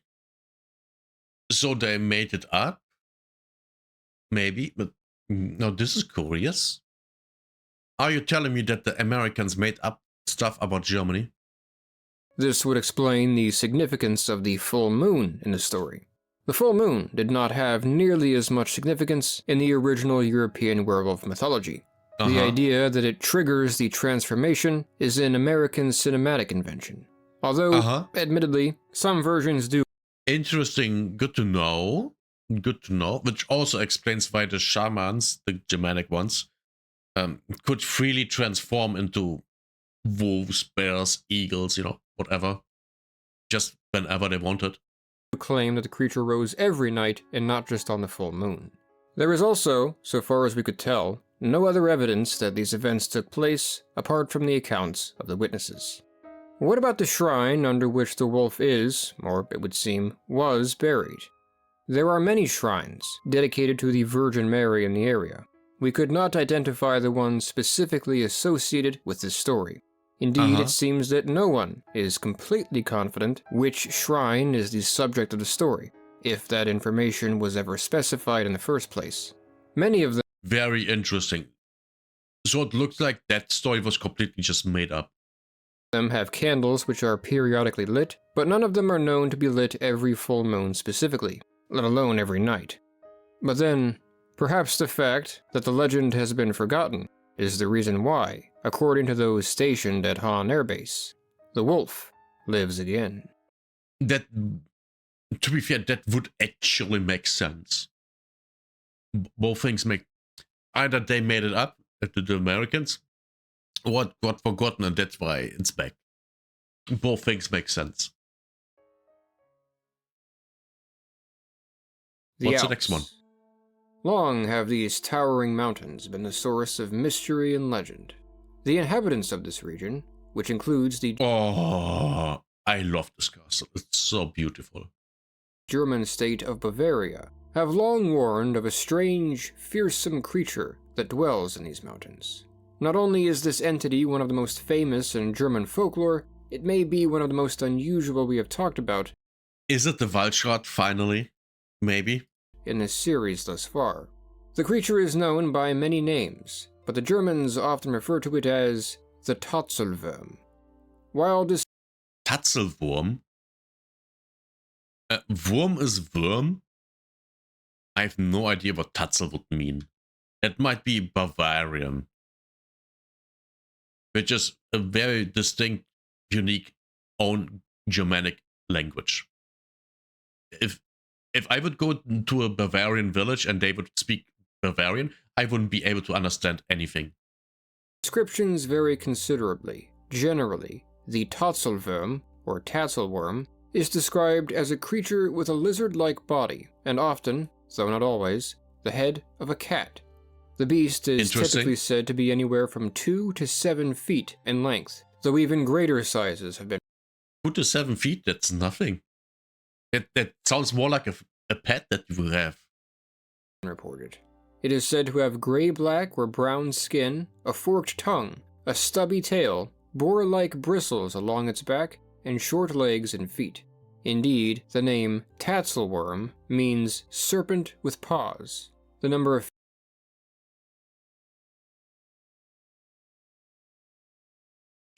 So they made it up? Maybe, but no, this is curious. Are you telling me that the Americans made up stuff about Germany? This would explain the significance of the full moon in the story. The full moon did not have nearly as much significance in the original European werewolf mythology. The idea that it triggers the transformation is an American cinematic invention. Although, admittedly, some versions do. Interesting, good to know, which also explains why the shamans, the Germanic ones, could freely transform into wolves, bears, eagles, whatever, just whenever they wanted. Claim that the creature rose every night and not just on the full moon. There is also, so far as we could tell, no other evidence that these events took place apart from the accounts of the witnesses. What about the shrine under which the wolf is, or it would seem, was buried? There are many shrines dedicated to the Virgin Mary in the area. We could not identify the one specifically associated with this story. Indeed, it seems that no one is completely confident which shrine is the subject of the story, if that information was ever specified in the first place. Many of them... Very interesting. So it looks like that story was completely just made up. Have candles which are periodically lit, but none of them are known to be lit every full moon specifically, let alone every night. But then, perhaps the fact that the legend has been forgotten is the reason why, according to those stationed at Hahn Air Base, the wolf lives again. That, to be fair, that would actually make sense. Both things make... Either they made it up, the Americans, or it got forgotten and that's why it's back. Both things make sense. What's the next one? Long have these towering mountains been the source of mystery and legend. The inhabitants of this region, which includes the... Oh, I love this castle. It's so beautiful. German state of Bavaria, have long warned of a strange, fearsome creature that dwells in these mountains. Not only is this entity one of the most famous in German folklore, it may be one of the most unusual we have talked about. Is it the Waldschrat, finally? Maybe? In this series thus far. The creature is known by many names, but the Germans often refer to it as the Tatzelwurm. While this... Tatzelwurm? Wurm is worm? I have no idea what Tatzel would mean. That might be Bavarian, which is a very distinct, unique, own Germanic language. If I would go to a Bavarian village and they would speak Bavarian, I wouldn't be able to understand anything. Descriptions vary considerably. Generally, the Tatzelwurm, or Tatzelworm, is described as a creature with a lizard-like body, and often, though not always, the head of a cat. The beast is typically said to be anywhere from 2 to 7 feet in length, though even greater sizes have been... 2 to 7 feet? That's nothing. That sounds more like a pet that you would have. Reported. It is said to have gray-black or brown skin, a forked tongue, a stubby tail, boar-like bristles along its back, and short legs and feet. Indeed, the name Tatzelworm means serpent with paws. The number of...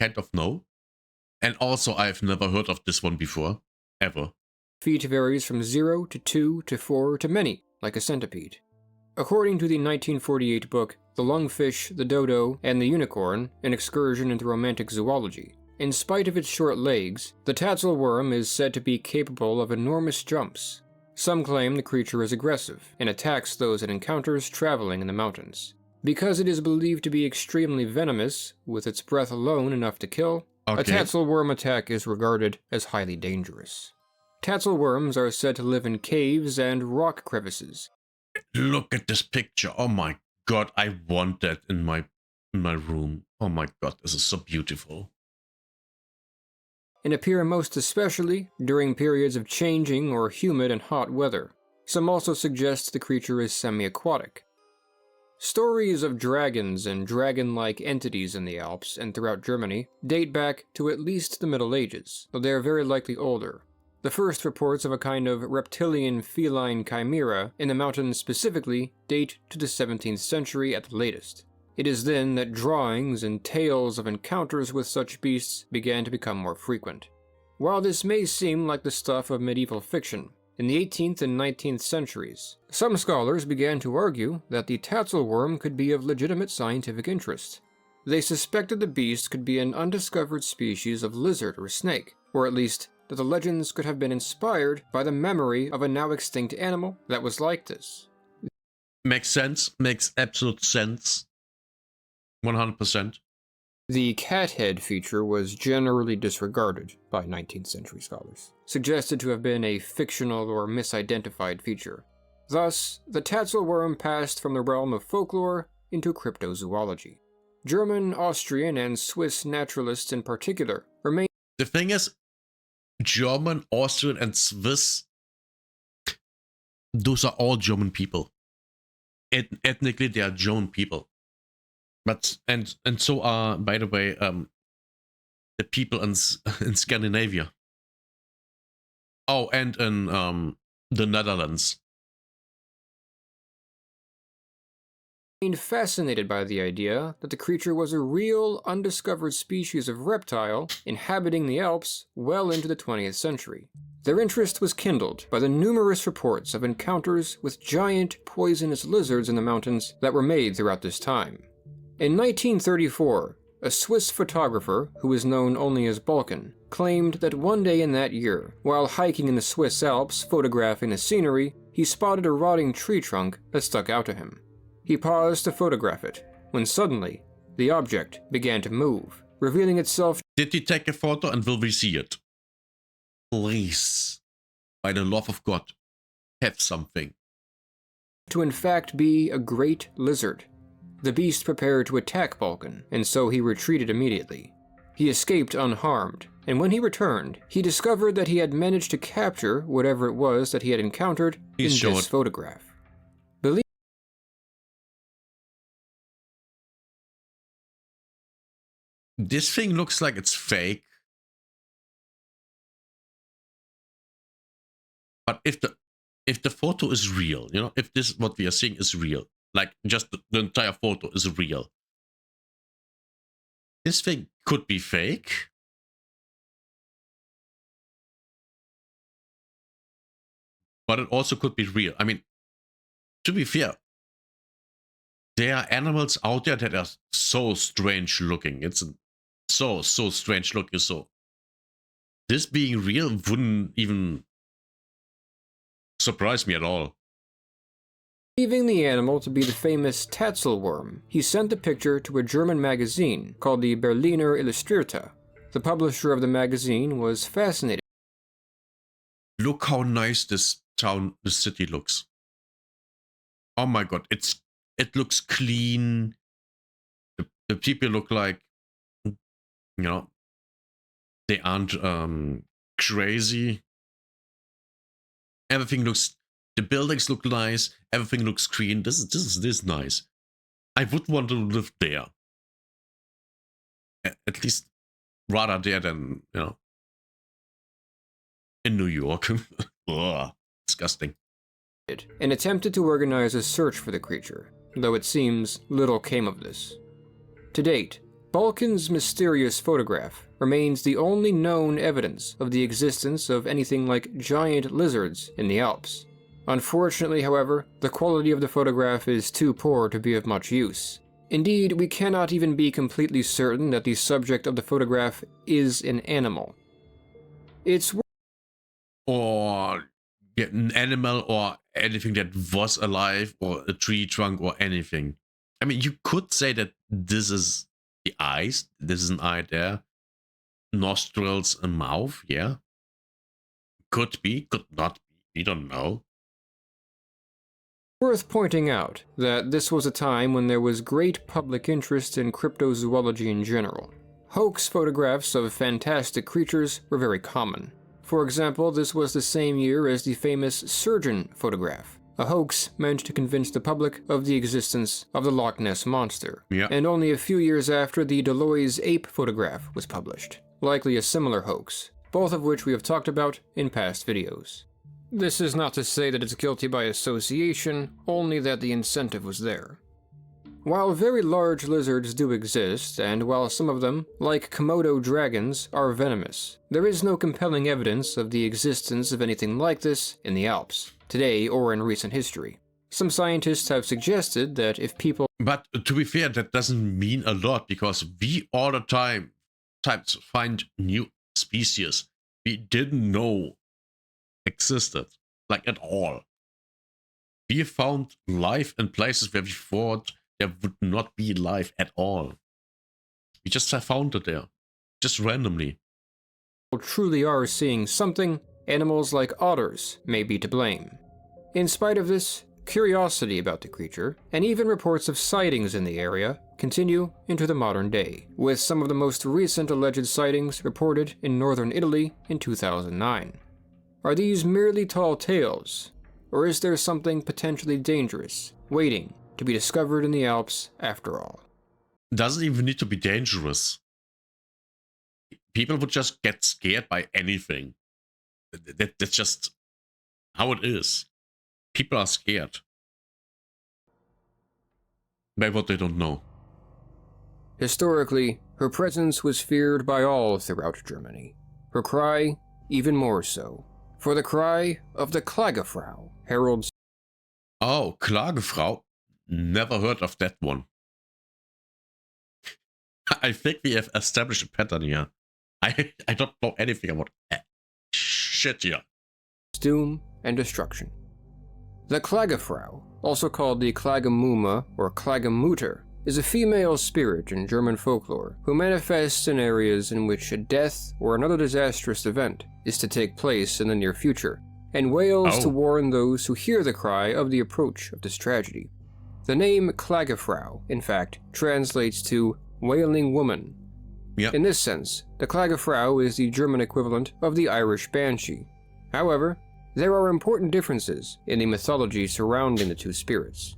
Kind of no. And also, I've never heard of this one before. Ever. Feet varies from 0 to 2 to 4 to many, like a centipede. According to the 1948 book, The Lungfish, the Dodo, and the Unicorn, An Excursion into Romantic Zoology, in spite of its short legs, the Tatzelworm is said to be capable of enormous jumps. Some claim the creature is aggressive, and attacks those it encounters traveling in the mountains. Because it is believed to be extremely venomous, with its breath alone enough to kill, a Tatzelworm attack is regarded as highly dangerous. Tassel worms are said to live in caves and rock crevices. Look at this picture. Oh my god, I want that in my room. Oh my god, this is so beautiful. And appear most especially during periods of changing or humid and hot weather. Some also suggest the creature is semi-aquatic. Stories of dragons and dragon-like entities in the Alps and throughout Germany date back to at least the Middle Ages, though they are very likely older. The first reports of a kind of reptilian feline chimera in the mountains specifically date to the 17th century at the latest. It is then that drawings and tales of encounters with such beasts began to become more frequent. While this may seem like the stuff of medieval fiction, in the 18th and 19th centuries, some scholars began to argue that the tassel worm could be of legitimate scientific interest. They suspected the beast could be an undiscovered species of lizard or snake, or at least that the legends could have been inspired by the memory of a now extinct animal that was like this. Makes sense. Makes absolute sense. 100%. The cat head feature was generally disregarded by 19th century scholars, suggested to have been a fictional or misidentified feature. Thus, the tassel worm passed from the realm of folklore into cryptozoology. German, Austrian, and Swiss naturalists in particular remain. The thing is, German, Austrian, and Swiss, those are all German people. Ethnically, they are German people. But and so are, by the way, the people in Scandinavia. Oh, and in the Netherlands. Fascinated by the idea that the creature was a real, undiscovered species of reptile inhabiting the Alps well into the 20th century. Their interest was kindled by the numerous reports of encounters with giant, poisonous lizards in the mountains that were made throughout this time. In 1934, a Swiss photographer, who is known only as Balkan, claimed that one day in that year, while hiking in the Swiss Alps photographing the scenery, he spotted a rotting tree trunk that stuck out to him. He paused to photograph it, when suddenly, the object began to move, revealing itself. Did he take a photo and will we see it? Please, by the love of God, have something. To in fact be a great lizard. The beast prepared to attack Balkan, and so he retreated immediately. He escaped unharmed, and when he returned, he discovered that he had managed to capture whatever it was that he had encountered in this photograph. This thing looks like it's fake. But if the photo is real, you know, if this what we are seeing is real, like just the entire photo is real, this thing could be fake. But it also could be real. I mean, to be fair, there are animals out there that are so strange looking. It's so strange looking. So this being real wouldn't even surprise me at all. Believing the animal to be the famous tassel worm, he sent the picture to a German magazine called the Berliner Illustrierte. The publisher of the magazine was fascinated. Look how nice this city looks. Oh my god, it looks clean. The people look like, you know, they aren't crazy. Everything looks, the buildings look nice. Everything looks clean. This is nice. I would want to live there. At least rather there than, you know, in New York. Ugh, disgusting. And attempted to organize a search for the creature, though it seems little came of this. To date, Balkan's mysterious photograph remains the only known evidence of the existence of anything like giant lizards in the Alps. Unfortunately, however, the quality of the photograph is too poor to be of much use. Indeed, we cannot even be completely certain that the subject of the photograph is an animal. Or an animal or anything that was alive, or a tree trunk or anything. I mean, you could say that this is the eyes. This is an eye there. Nostrils, a mouth, yeah. Could be, could not be. We don't know. Worth pointing out that this was a time when there was great public interest in cryptozoology in general. Hoax photographs of fantastic creatures were very common. For example, this was the same year as the famous surgeon photograph, a hoax meant to convince the public of the existence of the Loch Ness Monster, and only a few years after the Deloy's ape photograph was published, likely a similar hoax, both of which we have talked about in past videos. This is not to say that it's guilty by association, only that the incentive was there. While very large lizards do exist, and while some of them, like Komodo dragons, are venomous, there is no compelling evidence of the existence of anything like this in the Alps, today or in recent history. Some scientists have suggested that if people... But to be fair, that doesn't mean a lot, because we all the time find new species we didn't know existed, like at all. We found life in places where we thought there would not be life at all. We just found it there, just randomly. Truly are seeing something, animals like otters may be to blame. In spite of this, curiosity about the creature, and even reports of sightings in the area, continue into the modern day, with some of the most recent alleged sightings reported in northern Italy in 2009. Are these merely tall tales, or is there something potentially dangerous waiting to be discovered in the Alps after all? Doesn't even need to be dangerous. People would just get scared by anything. That's just how it is. People are scared by what they don't know. Historically, her presence was feared by all throughout Germany. Her cry, even more so. For the cry of the Klagefrau heralds... Oh, Klagefrau? Never heard of that one. I think we have established a pattern here. I don't know anything about shit here. Doom and destruction. The Klagefrau, also called the Klagemumme or Klagemutter, is a female spirit in German folklore who manifests in areas in which a death or another disastrous event is to take place in the near future, and wails to warn those who hear the cry of the approach of this tragedy. The name Klagefrau, in fact, translates to wailing woman. In this sense, the Klagefrau is the German equivalent of the Irish banshee. However, there are important differences in the mythology surrounding the two spirits.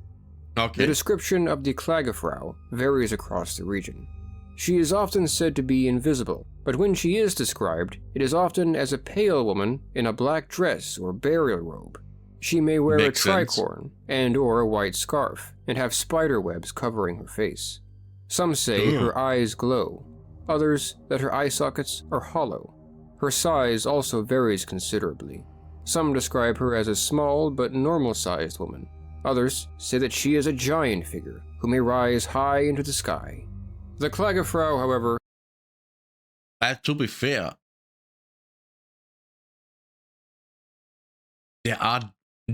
The description of the Klagefrau varies across the region. She is often said to be invisible, but when she is described, it is often as a pale woman in a black dress or burial robe. She may wear a tricorn and or a white scarf, and have spider webs covering her face. Some say her eyes glow, others that her eye sockets are hollow. Her size also varies considerably. Some describe her as a small but normal-sized woman. Others say that she is a giant figure who may rise high into the sky. The Klagefrau, however... To be fair,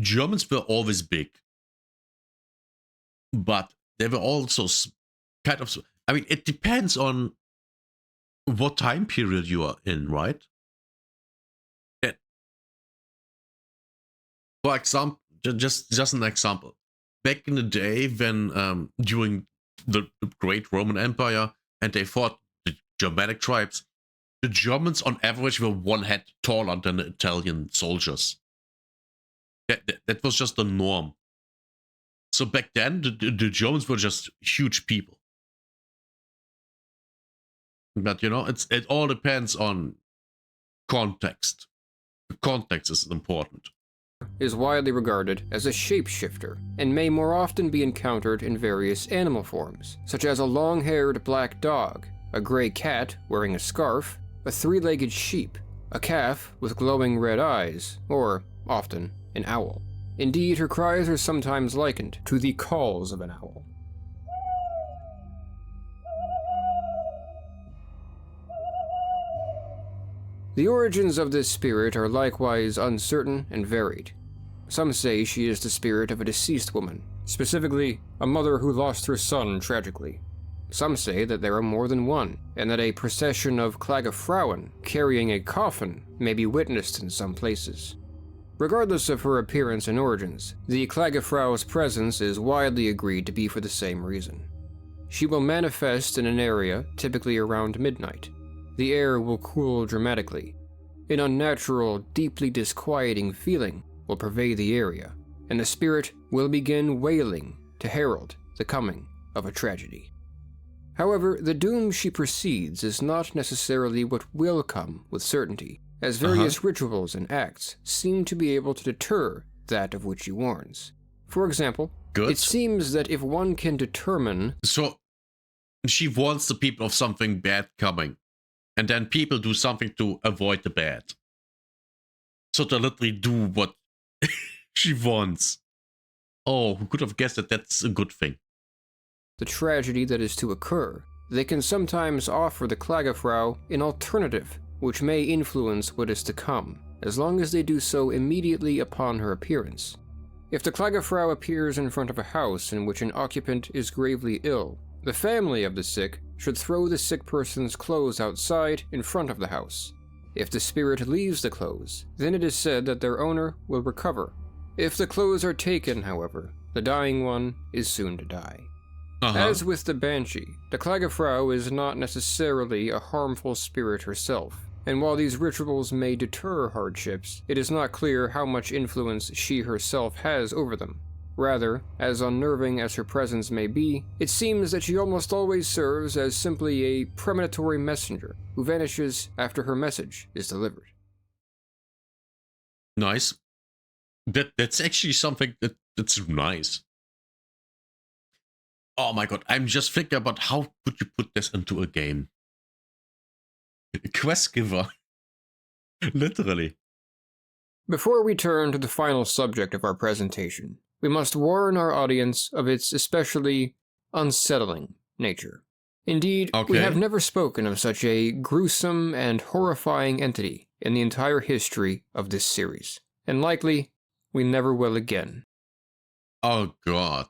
Germans were always big, but they were also kind of... I mean, it depends on what time period you are in, right? For example, just an example. Back in the day when, during the Great Roman Empire, and they fought the Germanic tribes, the Germans on average were one head taller than the Italian soldiers. That was just the norm. So back then, the Germans were just huge people. But you know, it all depends on context. The context is important. Is widely regarded as a shapeshifter and may more often be encountered in various animal forms, such as a long-haired black dog, a gray cat wearing a scarf, a three-legged sheep, a calf with glowing red eyes, or, often, an owl. Indeed, her cries are sometimes likened to the calls of an owl. The origins of this spirit are likewise uncertain and varied. Some say she is the spirit of a deceased woman, specifically a mother who lost her son tragically. Some say that there are more than one, and that a procession of Klagefrauen carrying a coffin may be witnessed in some places. Regardless of her appearance and origins, the Klagefrau's presence is widely agreed to be for the same reason. She will manifest in an area typically around midnight. The air will cool dramatically. An unnatural, deeply disquieting feeling will pervade the area, and the spirit will begin wailing to herald the coming of a tragedy. However, the doom she precedes is not necessarily what will come with certainty, as various rituals and acts seem to be able to deter that of which she warns. For example, it seems that if one can determine... So, she warns the people of something bad coming, and then people do something to avoid the bad. So they literally do what she wants. Oh, who could have guessed that that's a good thing? The tragedy that is to occur, they can sometimes offer the Klagefrau an alternative, which may influence what is to come, as long as they do so immediately upon her appearance. If the Klagefrau appears in front of a house in which an occupant is gravely ill, the family of the sick should throw the sick person's clothes outside in front of the house. If the spirit leaves the clothes, then it is said that their owner will recover. If the clothes are taken, however, the dying one is soon to die. As with the Banshee, the Klagefrau is not necessarily a harmful spirit herself, and while these rituals may deter hardships, it is not clear how much influence she herself has over them. Rather, as unnerving as her presence may be, it seems that she almost always serves as simply a premonitory messenger who vanishes after her message is delivered. Nice. That's actually something that's nice. Oh my god, I'm just thinking about how could you put this into a game? A quest giver. Literally. Before we turn to the final subject of our presentation, we must warn our audience of its especially unsettling nature. Indeed, we have never spoken of such a gruesome and horrifying entity in the entire history of this series, and likely we never will again. Oh god.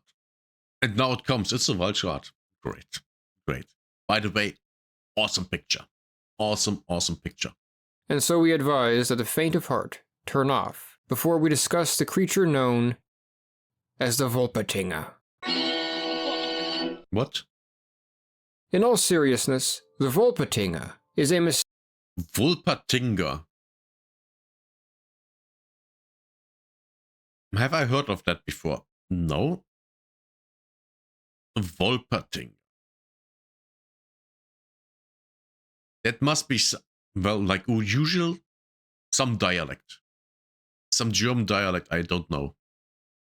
And now it comes, it's a Waldschrat. Great, great. By the way, awesome picture. Awesome picture. And so we advise that the faint of heart turn off before we discuss the creature known as the Wolpertinger. What? In all seriousness, the Wolpertinger is a Wolpertinger. Have I heard of that before? No. Wolpertinger. That must be, well, like usual, some dialect. Some German dialect, I don't know.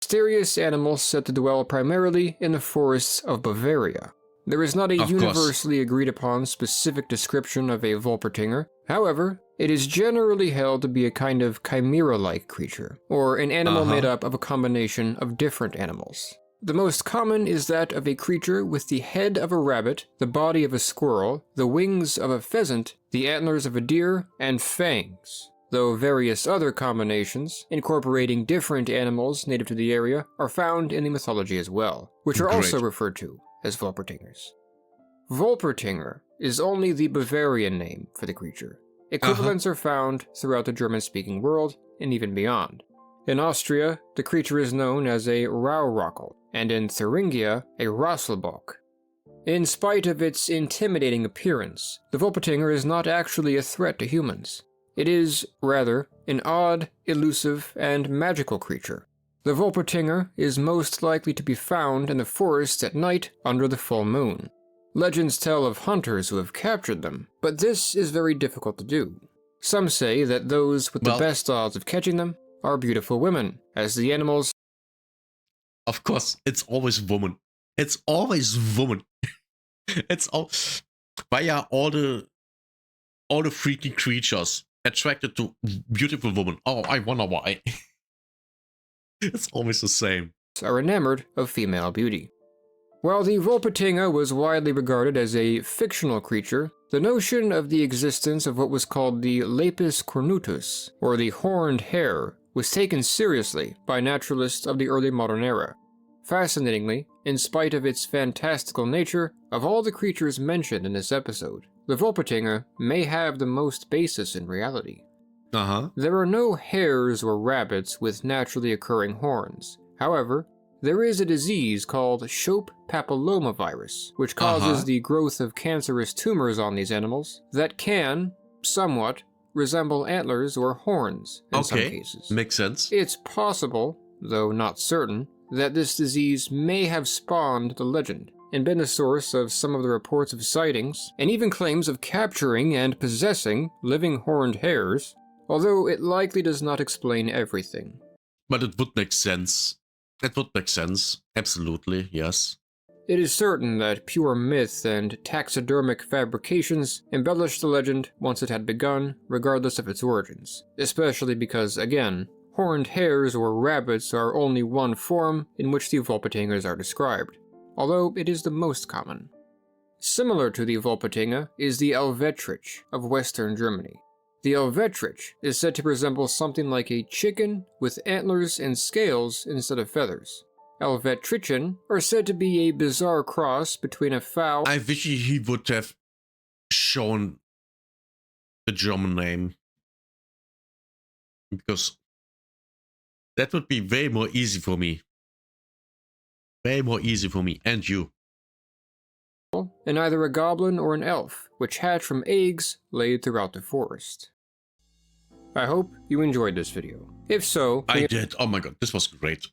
Mysterious animals said to dwell primarily in the forests of Bavaria. There is not a universally agreed upon specific description of a Wolpertinger. However, it is generally held to be a kind of chimera-like creature, or an animal made up of a combination of different animals. The most common is that of a creature with the head of a rabbit, the body of a squirrel, the wings of a pheasant, the antlers of a deer, and fangs, though various other combinations, incorporating different animals native to the area, are found in the mythology as well, which are also referred to as Wolpertingers. Wolpertinger is only the Bavarian name for the creature. Equivalents are found throughout the German-speaking world and even beyond. In Austria, the creature is known as a Rauhrockel, and in Thuringia, a Rasselbock. In spite of its intimidating appearance, the Wolpertinger is not actually a threat to humans. It is, rather, an odd, elusive, and magical creature. The Wolpertinger is most likely to be found in the forests at night under the full moon. Legends tell of hunters who have captured them, but this is very difficult to do. Some say that those with the best odds of catching them are beautiful women, as the animals... Of course, it's always woman. It's always woman. It's all... Why are all the freaking creatures attracted to beautiful women? Oh, I wonder why. It's always the same. Are enamored of female beauty. While the Wolpertinger was widely regarded as a fictional creature, the notion of the existence of what was called the Lepus cornutus, or the horned hare, was taken seriously by naturalists of the early modern era. Fascinatingly, in spite of its fantastical nature, of all the creatures mentioned in this episode, the Wolpertinger may have the most basis in reality. There are no hares or rabbits with naturally occurring horns. However, there is a disease called Shope papillomavirus, which causes the growth of cancerous tumors on these animals that can, somewhat, resemble antlers or horns in some cases. Makes sense. It's possible, though not certain, that this disease may have spawned the legend and been the source of some of the reports of sightings and even claims of capturing and possessing living horned hares, although it likely does not explain everything. But it would make sense. It would make sense. Absolutely, yes. It is certain that pure myth and taxidermic fabrications embellished the legend once it had begun, regardless of its origins, especially because, again, horned hares or rabbits are only one form in which the Wolpertingers are described, although it is the most common. Similar to the Wolpertinger is the Helvetrich of Western Germany. The Helvetrich is said to resemble something like a chicken with antlers and scales instead of feathers. Helvetrichen are said to be a bizarre cross between a fowl. I wish he would have shown the German name, because that would be way more easy for me. Way more easy for me and you. And either a goblin or an elf, which hatch from eggs laid throughout the forest. I hope you enjoyed this video. If so, I did. Oh my god, this was great.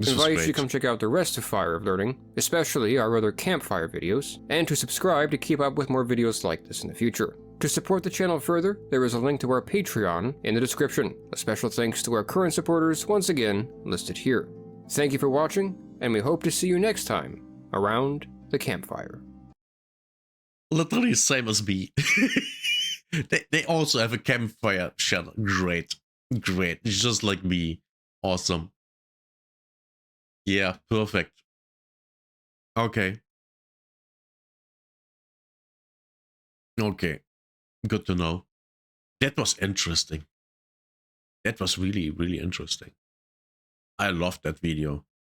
I invite you to come check out the rest of Fire of Learning, especially our other campfire videos, and to subscribe to keep up with more videos like this in the future. To support the channel further, there is a link to our Patreon in the description. A special thanks to our current supporters, once again listed here. Thank you for watching, and we hope to see you next time around the campfire. Literally the same as me. they also have a campfire channel. Great. Great. It's just like me. Awesome. Yeah, perfect. Okay. Okay. Good to know. That was interesting. That was really, really interesting. I loved that video.